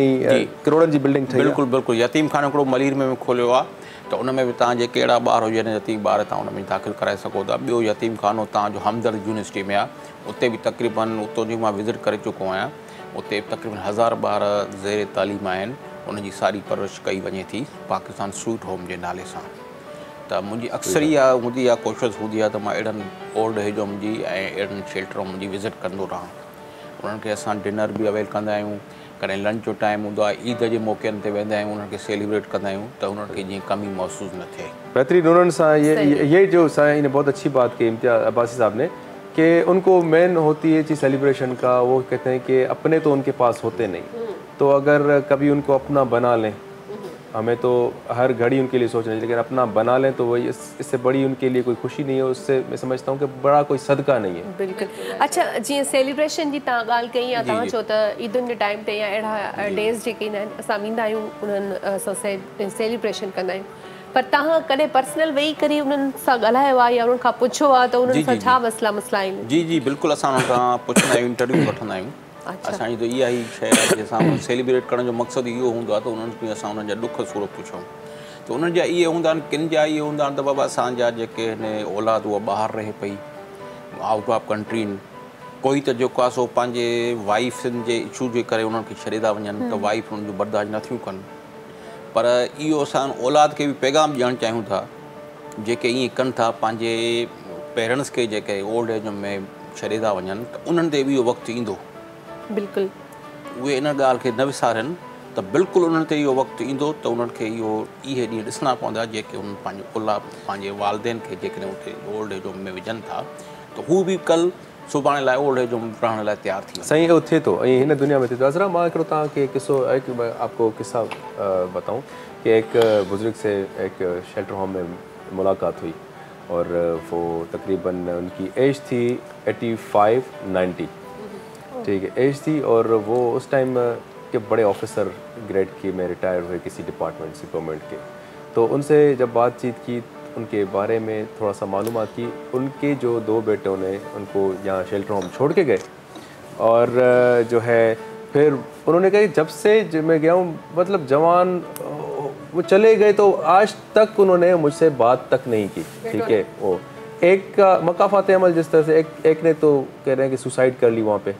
करोड़नि जी बिल्डिंग ठही, बिल्कुल यतीम खानो हिकिड़ो मलीर में खोलियो आहे, त उन में बि तव्हां जेके अहिड़ा ॿार हुजनि यतीम ॿार, तव्हां उन में दाख़िल कराए सघो था। ॿियो यतीम खानो तव्हांजो हमदर्द यूनिवर्सिटी में आहे, उते बि तक़रीबन, उतो जी मां विज़िट करे चुको आहियां, उते तक़रीबन 1000 ॿार ज़ेर तालीम आहिनि, उनजी सारी परवरिश कई वञे थी पाकिस्तान स्वीट होम जे नाले सां। त मुंहिंजी अक्सर इहा हूंदी आहे, कोशिशि हूंदी आहे त मां अहिड़नि ओल्ड एज होम जी ऐं अहिड़नि शेल्टर होम जी विज़िट कंदो रहां, उन्हनि खे असां डिनर बि अवेल कंदा आहियूं, कॾहिं लंच जो टाइम हूंदो आहे, ईद जे मौक़नि ते वेंदा आहियूं, उन्हनि खे सेलिब्रेट कंदा आहियूं त उन्हनि खे जीअं कमी महसूसु न थिए। बेहतरीन। उन्होंने ये जो साईं ने बहुत अच्छी बात की इम्तियाज़ अब्बासी साहब ने कि उनको मेन होती है चीज़ सेलिब्रेशन का। वो कहते हैं कि अपने तो उनके पास होते नहीं, तो अगर कभी उनको अपना बना लें, हमें तो हर घड़ी उनके लिए सोचना चाहिए, लेकिन अपना बना लें तो वही इससे बड़ी उनके लिए कोई खुशी नहीं है, उससे मैं समझता हूँ कि बड़ा कोई सदका नहीं है। बिल्कुल। अच्छा, जी सेलिब्रेशन जी तव्हां ॻाल्हि कई आहे, तव्हां चओ त ईदुनि जे टाइम ते या अहिड़ा डेज़ जेके ईंदा आहिनि असां वेंदा आहियूं, उन्हनि सां सेलिब्रेशन कंदा आहियूं, पर तव्हां कॾहिं पर्सनल वेही करे उन्हनि सां ॻाल्हायो आहे या उन्हनि खां पुछो आहे त उन्हनि सां छा मसला आहिनि? जी जी बिल्कुलु, असां उन्हनि खां पुछंदा आहियूं, इंटरव्यू वठंदा आहियूं। असांजी त इहा ई शइ आहे कि असां सेलिब्रेट करण जो मक़सदु इहो हूंदो आहे त उन्हनि खे असां उन्हनि जा ॾुख सूर पुछूं। त उन्हनि जा इहे हूंदा आहिनि, किन जा इहे हूंदा आहिनि त बाबा असांजा जेके हिन औलाद उहा ॿाहिरि रहे पई, आउट ऑफ कंट्री, कोई त जेको आहे सो पंहिंजे वाइफुनि जे इशू जे करे उन्हनि खे छॾे था वञनि त वाइफ उन्हनि जो बर्दाश्त नथियूं कनि। पर इहो असां औलाद खे बि पैगाम ॾियणु चाहियूं था जेके ईअं कनि था, पंहिंजे पेरेंट्स खे जेके ओल्ड एज में छॾे था वञनि, त उन्हनि ते बि इहो वक़्तु ईंदो। बिल्कुलु, उहे इन ॻाल्हि खे न विसारनि त बिल्कुलु उन्हनि ते इहो वक़्तु ईंदो त उन्हनि खे इहे ॾींहं ॾिसणा पवंदा जेके उन्हनि पंहिंजे औलाद, पंहिंजे वालदेन खे जेकॾहिं उते ओल्ड एज में विझनि था त हू बि कल सुभाणे लाइ ओल्ड एज में रहण लाइ तयारु थी वञे। सही उहो थिए थो, ऐं हिन दुनिया में थिए थो। अज़रा, मां हिकिड़ो तव्हांखे किस्सो, आपको किस्सा बताऊं कि एक बुज़ुर्ग से एक शेल्टर होम में मुलाकात हुई और वो तकरीबन उनकी एज थी 85-90, ठीक है, एज थी, और वो उस टाइम के बड़े ऑफिसर ग्रेड के में रिटायर हुए किसी डिपार्टमेंट से, गवर्नमेंट के। तो उनसे जब बातचीत की, उनके बारे में थोड़ा सा मालूमात की, उनके जो 2 बेटों ने उनको यहाँ शेल्टर होम छोड़ के गए, और जो है फिर उन्होंने कहा जब से मैं गया हूँ, मतलब जवान वो चले गए तो आज तक उन्होंने मुझसे बात तक नहीं की, ठीक है। वो एक का मकाफात अमल जिस तरह से, एक ने तो कह रहे हैं कि सुसाइड कर ली वहाँ पे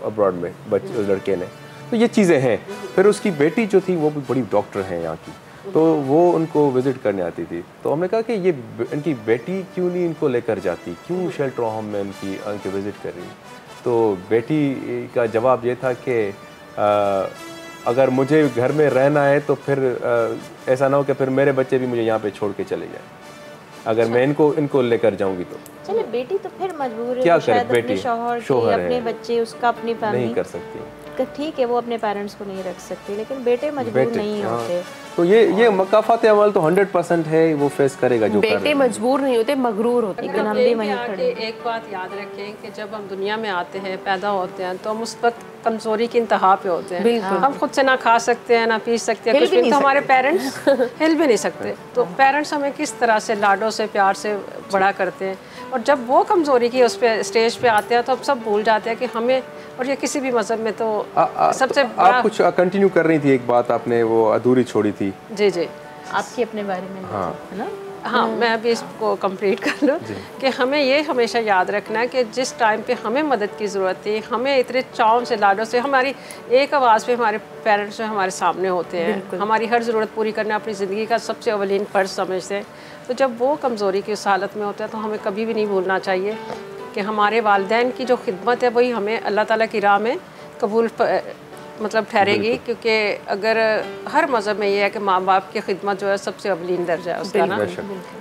अब्रॉड में, उस लड़के ने। तो ये चीज़ें हैं। फिर उसकी बेटी जो थी वो भी बड़ी डॉक्टर हैं यहाँ की, तो वो उनको विज़िट करने आती थी। तो हमने कहा कि ये इनकी बेटी क्यों नहीं इनको लेकर जाती, क्यों शेल्टर होम में उनकी विज़िट कर रही। तो बेटी का जवाब ये था कि अगर मुझे घर में रहना है तो फिर ऐसा ना हो कि फिर मेरे बच्चे भी मुझे यहाँ पे छोड़ के चले जाएं, अगर मैं इनको लेकर जाऊंगी तो। चलिए, बेटी तो फिर मजबूर है, क्या करे, बेटी शौहर अपने बच्चे, उसका अपनी फैमिली नहीं कर सकती, ठीक है, वो अपने पेरेंट्स को नहीं रख सकती, लेकिन बेटे मजबूर नहीं होते। तो ये मकाफात अमल तो 100% है, वो फेस करेगा जो बेटे मजबूर नहीं होते, मगरूर होते। लेकिन हम भी वहीं खड़े। एक बात याद रखें कि जब हम दुनिया में आते हैं, पैदा होते हैं, तो हम उस वक्त कमजोरी की इंतहा पे होते हैं। हम खुद से ना खा सकते हैं, ना पी सकते हैं, कुछ भी। तो हमारे पेरेंट्स हिल भी नहीं सकते। तो पेरेंट्स हमें किस तरह से लाडों से, प्यार से बड़ा करते हैं, और जब वो कमजोरी की उस पे स्टेज पे आते हैं तो अब सब भूल जाते हैं कि हमें, और ये किसी भी मज़हब में तो सबसे आप कुछ कंटिन्यू कर रही थी, एक बात आपने वो अधूरी छोड़ी थी। जी जी, आपकी अपने बारे में, है ना? हाँ, मैं अभी इसको कंप्लीट कर लूँ कि हमें ये हमेशा याद रखना है कि जिस टाइम पे हमें मदद की ज़रूरत थी, हमें इतने चाव से, लाडों से, हमारी एक आवाज़ पे हमारे पेरेंट्स जो हमारे सामने होते हैं, हमारी हर ज़रूरत पूरी करना अपनी ज़िंदगी का सबसे अवलीन फ़र्ज़ समझते हैं। तो जब वो कमज़ोरी की उस हालत में होता है तो हमें कभी भी नहीं भूलना चाहिए कि हमारे वालिदैन की जो खिदमत है वही हमें अल्लाह ताला की राह में कबूल मतलब ठहरेगी, क्योंकि अगर हर मज़हब में ये है कि माँ बाप की खिदमत जो है सबसे अवलीन दर्जा है उसका ना।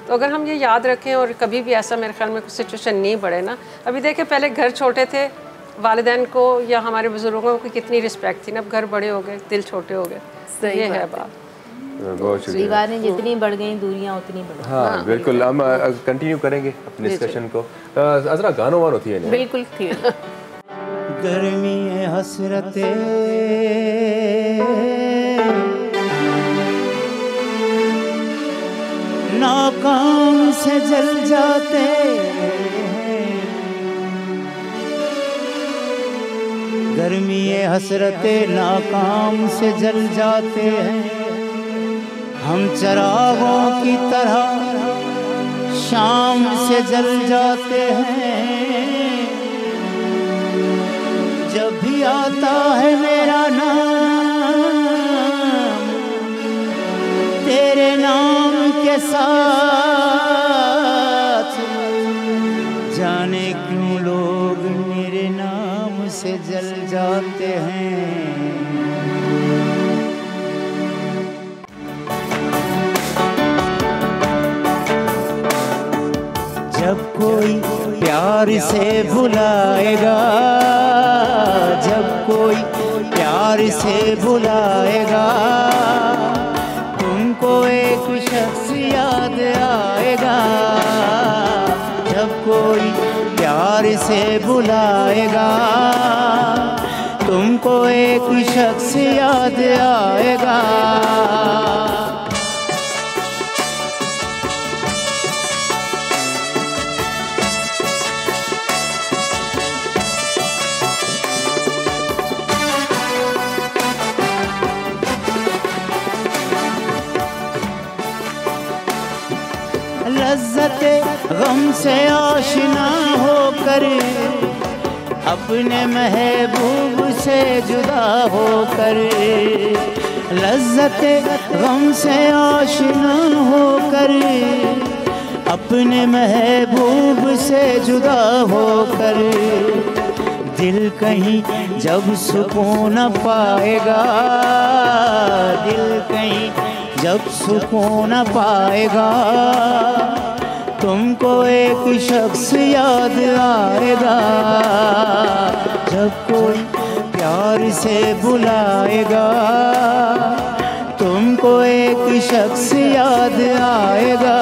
तो अगर हम ये याद रखें और कभी भी ऐसा मेरे ख्याल में कुछ सिचुएशन नहीं बढ़े ना, अभी देखें पहले घर छोटे थे, वालिदैन को या हमारे बुजुर्गों की कितनी रिस्पेक्ट थी ना, अब घर बड़े हो गए, दिल छोटे हो गए। ये है बात। दीवारें जितनी बढ़ गई, दूरियां उतनी बढ़ गई। हाँ बिल्कुल, हम कंटिन्यू करेंगे अपने डिस्कशन को। अज़रा, गानों वानों थी है बिल्कुल थी। गर्मी हसरते नाकाम से जल जाते हैं, गर्मी हसरते नाकाम से जल जाते हैं। हम चरागों की तरह शाम से जल जाते हैं। जब भी आता है मेरा नाम, तेरे नाम के साथ, जाने क्यों लोग मेरे नाम से जल जाते हैं। जब कोई प्यार से बुलाएगा, जब कोई प्यार से बुलाएगा, तुमको एक शख्स याद आएगा। जब कोई प्यार से बुलाएगा, तुमको एक शख्स याद आएगा। लज्जते गम से आशना होकर, अपने महबूब से जुदा होकर, लज्जते गम से आशना होकर, अपने महबूब से जुदा होकर, दिल कहीं जब सुकून न पाएगा, दिल कहीं जब सुकून न पाएगा, तुमको एक शख्स याद आएगा। जब कोई प्यार से बुलाएगा, तुमको एक शख्स याद आएगा।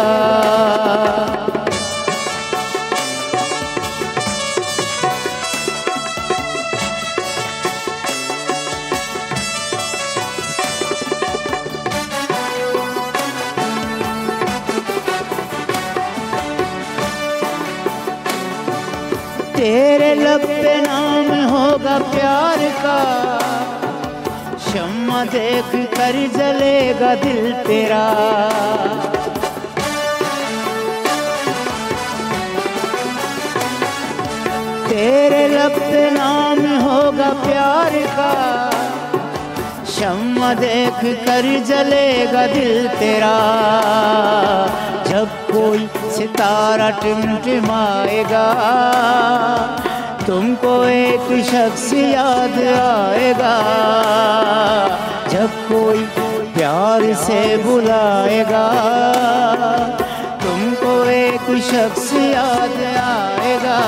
तेरे लब पे नाम होगा प्यार का, शम्मा देख कर जलेगा दिल तेरा। तेरे लब पे नाम होगा प्यार का, शम्मा देख कर जलेगा दिल तेरा। जब कोई सितारा टिमटिमाएगा, तुमको एक शख्स याद आएगा। जब कोई प्यार से बुलाएगा, तुमको एक शख्स याद आएगा।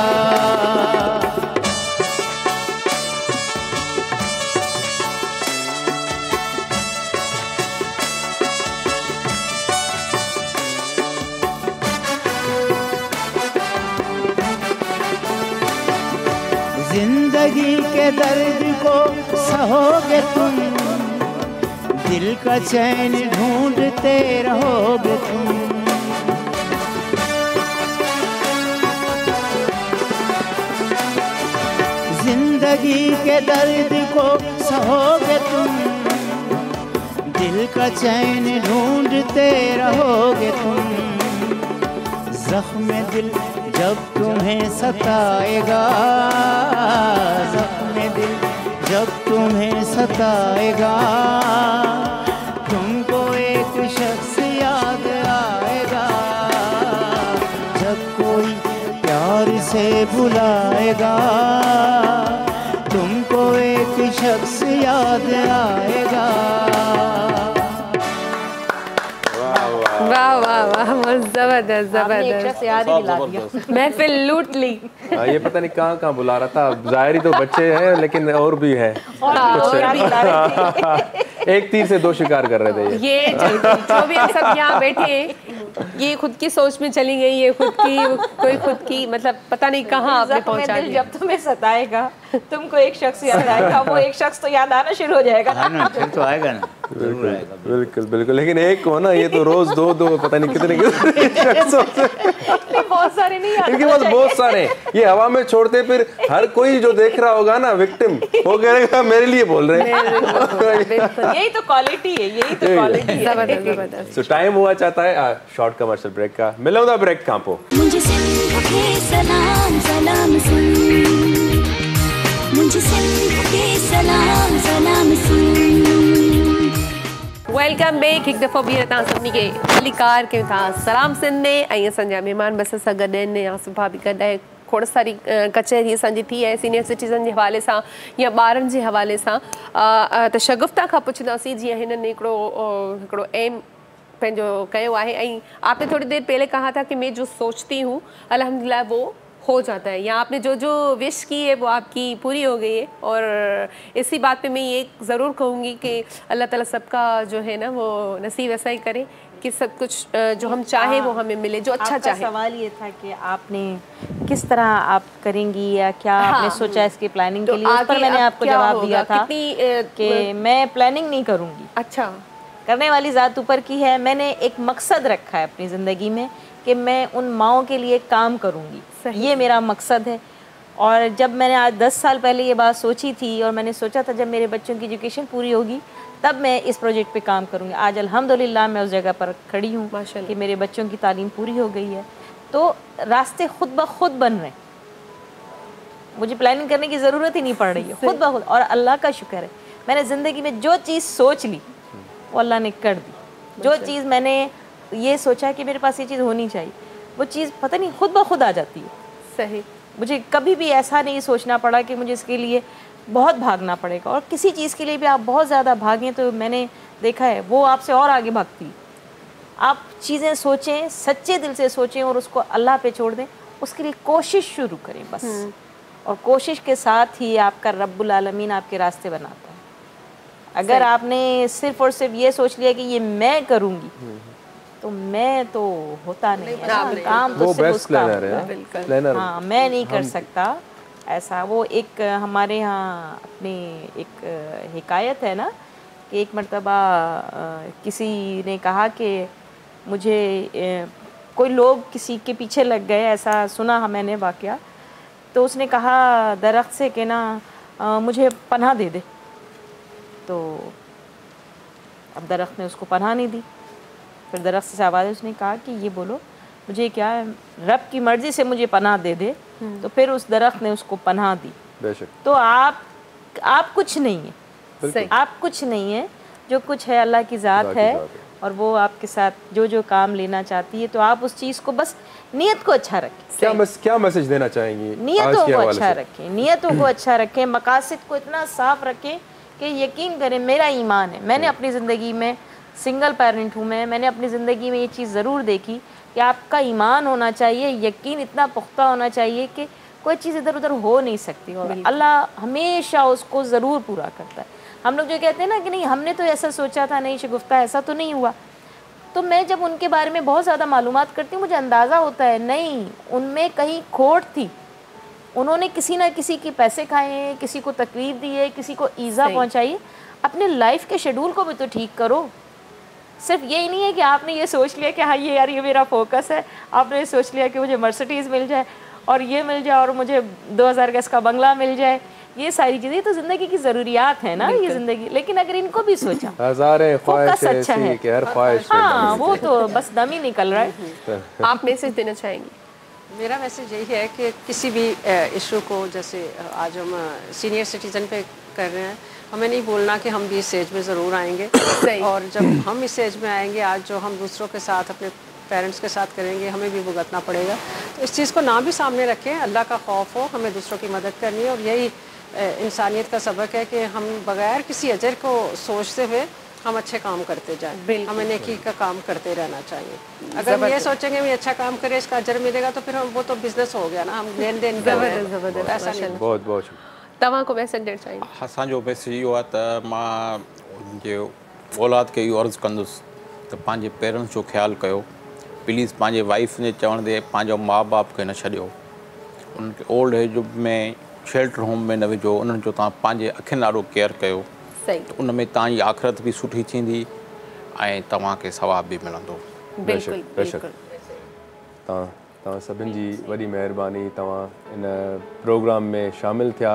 जिंदगी के दर्द को सहोगे तुम, दिल का चैन ढूंढते रहोगे तुम। जिंदगी के दर्द को सहोगे तुम, दिल का चैन ढूंढते रहोगे तुम। जख्म दिल जब तुम्हें सताएगा, जख्म दिल जब तुम्हें सताएगा, तुमको एक शख्स याद आएगा। जब कोई प्यार से बुलाएगा, तुमको एक शख्स याद आएगा। वाह वाह वाह, जबरदस्त जबरदस्त, याद ही दिला दिया। महफिल लूट ली। ये पता नहीं कहाँ कहाँ बुला रहा था। जाहिर ही तो बच्चे हैं, लेकिन और भी है कुछ। एक तीर से दो शिकार कर रहे थे ये जो भी हम सब यहाँ बैठे हैं, ये खुद की सोच में चली गई, ये खुद की कोई खुद की मतलब पता नहीं कहाँ आपने पहुँचा दिया। जब तुम्हें सताएगा, तुमको एक शख्स याद आएगा, वो एक शख्स तो याद आना शुरू हो जाएगा। फिर तो आएगा ना, जरूर आएगा। बिल्कुल बिल्कुल, लेकिन एक को ना, ये तो रोज दो दो पता नहीं कितने शख्सों से, बहुत सारे नहीं आते, इनके पास बहुत सारे, ये हवा में छोड़ते, फिर हर कोई जो देख रहा होगा ना विक्टिम, वो कहेगा मेरे लिए बोल रहे हैं। यही तो क्वालिटी है, यही तो क्वालिटी है। जबरदस्त जबरदस्त। सो टाइम हुआ चाहता है शॉर्ट कमर्शियल ब्रेक का। मिलूंगा ब्रेक कहाँ पे? मुझे सिर्फ के सलाम सलाम सुन, मुझे सिर्फ के सलाम सलाम सुन। Welcome back. एक दफ़ो ॿीहर तव्हां सभिनी खे कार कयूं था सलाम सिंध में। ऐं असांजा महिमान बस सां गॾु आहिनि, आसिफ भाभी गॾु आहे, खोड़ सारी कचहरी असांजी थी आहे सीनियर सिटीज़न जे हवाले सां या ॿारनि जे हवाले सां त शगुफ़्ता खां पुछंदासीं जीअं हिननि हिकिड़ो एम पंहिंजो कयो आहे ऐं आपने थोड़ी देर पहले कहा था कि मैं जो सोचती हूँ अल्हम्दुलिल्लाह वो हो जाता है, या आपने जो जो विश की है वो आपकी पूरी हो गई है। और इसी बात पे मैं ये ज़रूर कहूँगी कि अल्लाह ताला सबका जो है ना वो नसीब ऐसा ही करे कि सब कुछ जो हम चाहें वो हमें मिले, जो अच्छा चाहे। सवाल ये था कि आपने किस तरह आप करेंगी या क्या आपने सोचा इसकी प्लानिंग के लिए, उस पर मैंने आपको जवाब दिया था कि मैं प्लानिंग नहीं करूँगी। अच्छा, करने वाली ज़ात ऊपर की है। मैंने एक मकसद रखा है अपनी ज़िंदगी में कि मैं उन माओं के लिए काम करूँगी, ये मेरा मकसद है। और जब मैंने आज 10 साल पहले ये बात सोची थी और मैंने सोचा था जब मेरे बच्चों की एजुकेशन पूरी होगी तब मैं इस प्रोजेक्ट पे काम करूँगी, आज अल्हम्दुलिल्लाह मैं उस जगह पर खड़ी हूँ कि मेरे बच्चों की तालीम पूरी हो गई है। तो रास्ते खुद ब खुद बन रहे हैं, मुझे प्लानिंग करने की ज़रूरत ही नहीं पड़ रही है, खुद ब खुद। और अल्लाह का शुक्र है, मैंने ज़िंदगी में जो चीज़ सोच ली वो अल्लाह ने कर दी। जो चीज़ मैंने ये सोचा कि मेरे पास ये चीज़ होनी चाहिए, वो चीज़ पता नहीं खुद ब खुद आ जाती है। सही, मुझे कभी भी ऐसा नहीं सोचना पड़ा कि मुझे इसके लिए बहुत भागना पड़ेगा। और किसी चीज़ के लिए भी आप बहुत ज़्यादा भागें तो मैंने देखा है वो आपसे और आगे भागती है। आप चीज़ें सोचें, सच्चे दिल से सोचें और उसको अल्लाह पे छोड़ दें, उसके लिए कोशिश शुरू करें बस। और कोशिश के साथ ही आपका रब्बुल आलमीन आपके रास्ते बनाता है। अगर आपने सिर्फ और सिर्फ ये सोच लिया कि ये मैं करूँगी तो मैं तो होता नहीं है ना, काम तो सिर्फ उसका है। हाँ, मैं नहीं कर सकता ऐसा। वो एक हमारे यहाँ अपनी एक हिकायत है ना कि एक मर्तबा किसी ने कहा कि मुझे कोई लोग किसी के पीछे लग गए, ऐसा सुना मैंने वाक़या। तो उसने कहा दरख्त से कि ना मुझे पनाह दे दे। तो अब दरख्त ने उसको पनाह नहीं दी। फिर दरख्त से आवाज़ उसने कहा कि ये बोलो मुझे क्या है, रब की मर्ज़ी से मुझे पनाह दे दे। तो फिर उस दरख्त ने उसको पनाह दी। बेशक। तो आप कुछ नहीं है, आप कुछ नहीं है, जो कुछ है अल्लाह की ज़ात है और वो आपके साथ जो जो काम लेना चाहती है। तो आप उस चीज़ को बस नीयत को अच्छा रखें। क्या मैसेज देना चाहेंगी? नियतों को अच्छा रखें, नियतों को अच्छा रखें, मकासद को इतना साफ रखें कि यकीन करें मेरा ईमान है। मैंने अपनी ज़िंदगी में सिंगल पेरेंट हूँ, मैंने अपनी ज़िंदगी में ये चीज़ ज़रूर देखी कि आपका ईमान होना चाहिए, यकीन इतना पुख्ता होना चाहिए कि कोई चीज़ इधर उधर हो नहीं सकती और अल्लाह हमेशा उसको ज़रूर पूरा करता है। हम लोग जो कहते हैं ना कि नहीं हमने तो ऐसा सोचा था, नहीं शगुफ्ता ऐसा तो नहीं हुआ, तो मैं जब उनके बारे में बहुत ज़्यादा मालूमात करती हूँ मुझे अंदाज़ा होता है नहीं उनमें कहीं खोट थी। उन्होंने किसी ना किसी के पैसे खाए हैं, किसी को तकलीफ़ दी है, किसी को ईज़ा पहुँचाई है। अपने लाइफ के शेड्यूल को भी तो ठीक करो। सिर्फ यही नहीं है कि आपने ये सोच लिया कि हाँ ये यार ये मेरा फोकस है, आपने ये सोच लिया कि मुझे मर्सिडीज़ मिल जाए और ये मिल जाए और मुझे 2000 गज का बंगला मिल जाए। ये सारी चीज़ें तो ज़िंदगी की ज़रूरियात है ना ये ज़िंदगी। लेकिन अगर इनको भी सोचा फोकस अच्छा है, हाँ वो तो बस दम ही निकल रहा है। आप मैसेज देना चाहेंगी? मेरा मैसेज यही है कि किसी भी इशू को, जैसे आज हम सीनियर सिटीज़न पे कर रहे हैं, हमें नहीं बोलना कि हम भी इस एज में ज़रूर आएंगे। और जब हम इस एज में आएंगे, आज जो हम दूसरों के साथ अपने पेरेंट्स के साथ करेंगे हमें भी भुगतना पड़ेगा। तो इस चीज़ को ना भी सामने रखें, अल्लाह का खौफ हो, हमें दूसरों की मदद करनी है। और यही इंसानियत का सबक है कि हम बग़ैर किसी अजर को सोचते हुए हम अच्छे काम करते जाएं, हमें नेकी का काम करते रहना चाहिए। अगर हम ये सोचेंगे मैं अच्छा काम करे इसका अजर मिलेगा तो फिर हम वो तो बिजनेस हो गया ना, हम लेन देन ज़बरदस्त ऐसा नहीं। बहुत बहुत तव्हां को मैसेज ॾियणु चाहींदा? असांजो मैसेज इहो आहे त मां जे औलाद खे इहो अर्ज़ु कंदुसि त पंहिंजे पेरेंट्स जो ख़्यालु कयो। प्लीज़ पंहिंजे वाइफ जे चवण ते पंहिंजो माउ बाप खे न छॾियो, उन्हनि खे ओल्ड एज में शेल्टर होम में न विझो, उन्हनि जो तव्हां पंहिंजे अखियुनि ॾाढो केयर कयो। त उन में तव्हांजी आख़िरत बि सुठी थींदी ऐं तव्हांखे सवाब बि मिलंदो। तव्हां सभिनि जी वॾी महिरबानी, तव्हां इन प्रोग्राम में शामिलु थिया।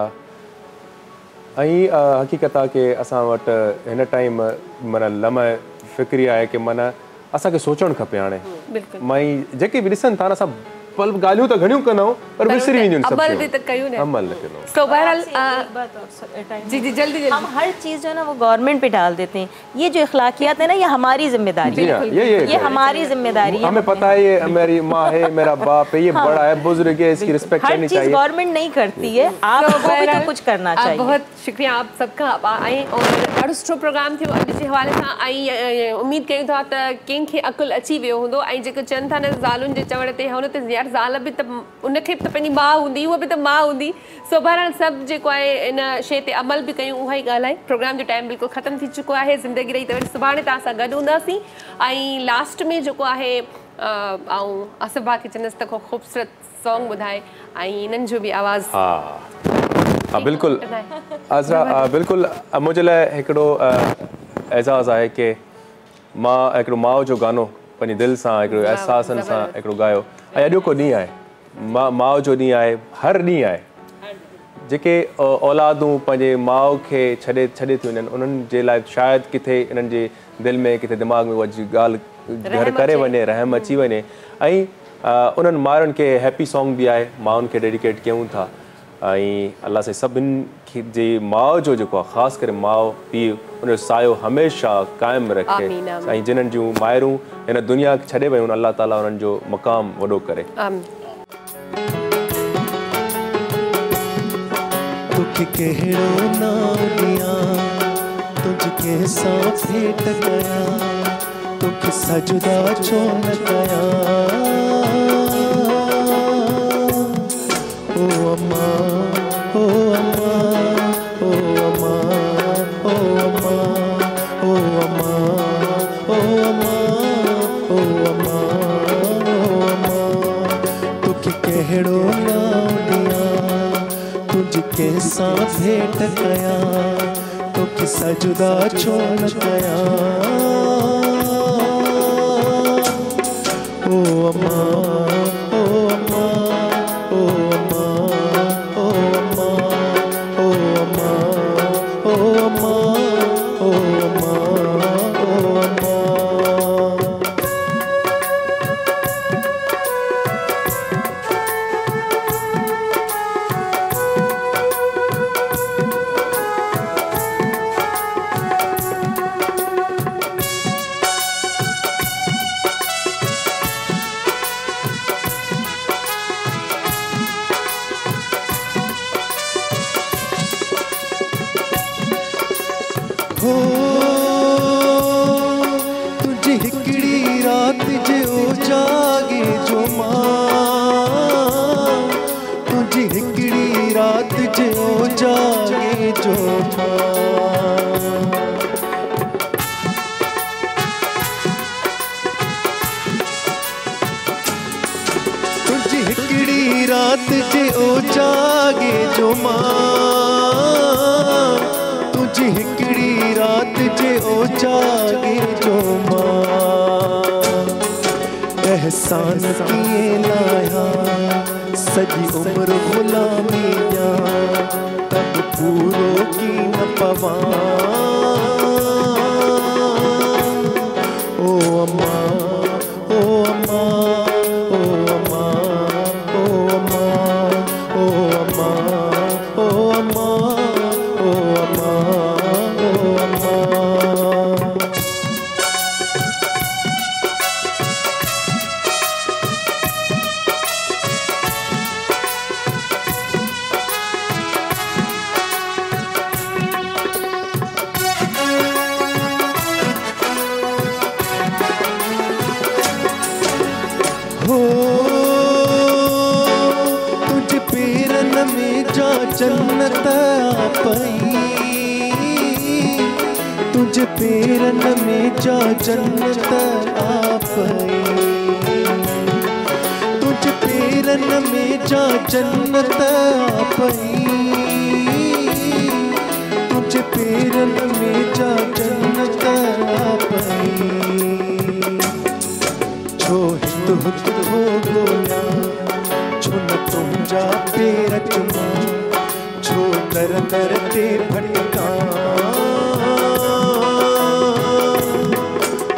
ऐं हक़ीक़त आहे कि असां वटि हिन टाइम माना लम्हे फ़िक्री आहे कि माना असांखे सोचणु खपे। हाणे माई जेके बि ॾिसनि था न, असां पल ॻाल्हियूं त घणियूं कंदा पर विसरी वेंदियूं अमल भी तक कयूं ना अमल न कंदा तो बहरहाल जी जी जल्दी हम हर चीज़ जो है ना वो गवर्नमेंट पे डाल देते हैं। ये जो अखलाकियात है ना, ये हमारी जिम्मेदारी है, ये हमारी जिम्मेदारी है। हमें पता है ये मेरी माँ है, मेरा बाप है, ये बड़ा है, बुजुर्ग है, इसकी रिस्पेक्ट करनी चाहिए। हर चीज़ गवर्नमेंट नहीं करती है, आपको भी तो कुछ करना चाहिए। बहुत शुक्रिया आप सबका आए और ॾाढो सुठो प्रोग्राम थियो अॼु जे हवाले सां। ऐं उम्मीद कयूं था त कंहिंखे अकुल अची वियो हूंदो। ऐं जेको चवनि था न ज़ालुनि जे चवण ते हुन ते यार ज़ाल बि त उनखे बि त पंहिंजी माउ हूंदी, उहा बि त माउ हूंदी। सो बहरहाल सभु जेको आहे इन शइ ते अमल बि कयूं, उहा ई ॻाल्हि आहे। प्रोग्राम जो टाइम बिल्कुलु ख़तमु थी चुको आहे। ज़िंदगी रही त वरी सुभाणे तव्हां सां गॾु हूंदासीं। ऐं लास्ट में जेको आहे ऐं आसिफ भाउ खे चवंदसि त को ख़ूबसूरत सॉन्ग ॿुधाए ऐं इन्हनि जो बि आवाज़। हाँ बिल्कुलु आज़रा, बिल्कुलु मुंहिंजे लाइ हिकिड़ो एज़ाज़ आहे की मां हिकिड़ो माउ जो गानो पंहिंजी दिलि सां हिकिड़ो एहसासनि सां हिकिड़ो ॻायो। ऐं अॼु को ॾींहुं आहे, माउ जो ॾींहुं आहे, हर ॾींहुं आहे। जेके औलादूं पंहिंजे माउ खे छॾे थियूं वञनि, उन्हनि जे लाइ शायदि किथे इन्हनि जे दिलि में किथे दिमाग़ में उहा ॻाल्हि घर करे वञे, रहम अची वञे। ऐं उन्हनि माउरुनि खे हैप्पी सॉन्ग बि आहे, माउनि खे डेडिकेट कयूं था। ऐं अलाह से सभिनी जी माउ जो जेको आहे, ख़ासि करे माउ पीउ, उनजो सायो हमेशह क़ाइमु रखे। ऐं जिन्हनि जूं माइरूं हिन दुनिया खे छॾे वियूं, अलाह ताला उन्हनि जो मक़ाम वॾो करे। तोखे कहिड़ो नाम ॾियां, तुझके सां भेट कयां, तोखे सजदा छो न कयां। ओ अम्मा, ओ अम्मा, ओ अम्मा, ओ अम्मा, ओ अम्मा, ओ अम्मा, ओ अम्मा, ओ अम्मा। तोखे कहिड़ो नाम ॾियां, तुझके सां भेट कयां, तोखे सजदा छो न कयां। ओ अम्मा, ओ अम्मा, ओ अम्मा, ओ अम्मा, ओ अम्मा, ओ अम्मा, ओ अम्मा, ओ अम्मा। हो तुझे हिकड़ी रात जो जागे जो मां, तुझे हिकड़ी रात जो जागे जो मां। तुझे हिकड़ी रात जो जागे जो मां, तुझे हिकड़ी रात जो जागे जो मां। एहसान किए लाया सजी उम्र गुलामी जा, तब पूरो की न पवा। ओ अम्मा, ओ अम्मा, ओ अम्मा, ओ अम्मा, ओ अम्मा, ओ अम्मा, ओ अम्मा, ओ अम्मा। हो तुझे पेरन में जा जन्नत आ पई, तुझे पेरन में जा जन्नत आ पई, तुझे पेरन में जा जन्नत आ पई, तुझे पेरन में जा जन्नत आ पई। छो हित हुत हो गोया, छो न तुंहिंजा पेर चुमा, छो दर दर ते भटका।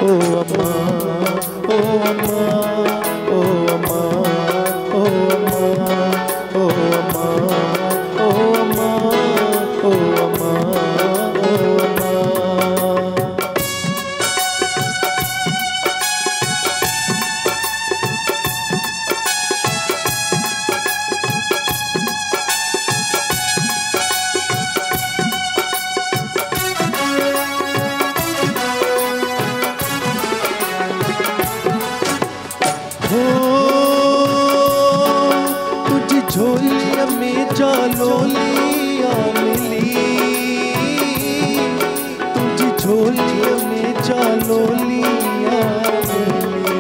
ओ अम्मा, ओ अम्मा, ओ अम्मा, ओ जालोलिया मिली, तुझी झोलियों में जालोलिया मिली।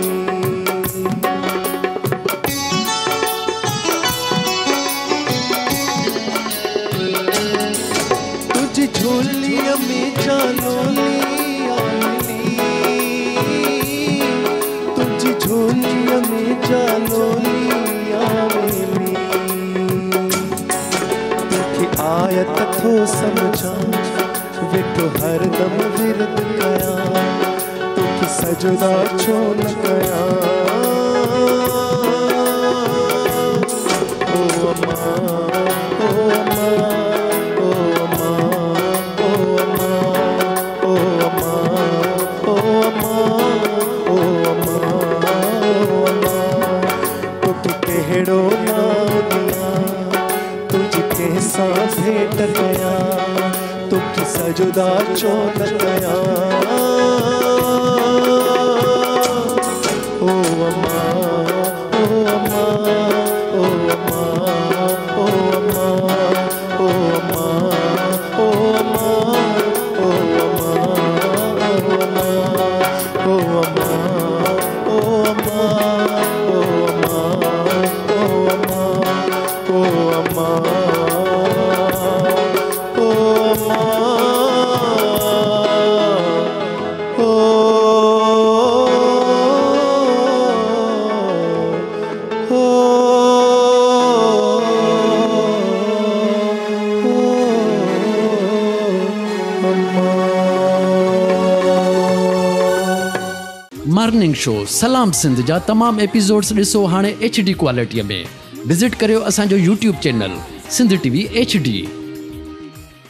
तुझी झोलियों में जालोलिया मिली, तुझी झोलियों में जालोलिया मिली। आयत थो समझा वेठो हरदम विरद कया, तोखे सजदा छो न कया। ओ अम्मा ओ अम्मा ओ अम्मा ओ अम्मा ओ अम्मा ओ अम्मा ओ अम्मा ओ अम्मा, तोखे कहिड़ो नाम दिया, कैसा भेट गया, तुझे सजदा छो न कया। ओ अम्मा ओ अम्मा ओ अम्मा ओ अम्मा ओ अम्मा ओ अम्मा ओ अम्मा ओ अम्मा ओ अम्मा ओ अम्मा ओ अम्मा ओ अम्मा। मॉर्निंग शो सलाम सिंध जा तमाम एपिसोड्स ॾिसो हाणे HD क्वालिटीअ में। विज़िट करियो असांजो YouTube channel Sindh TV HD।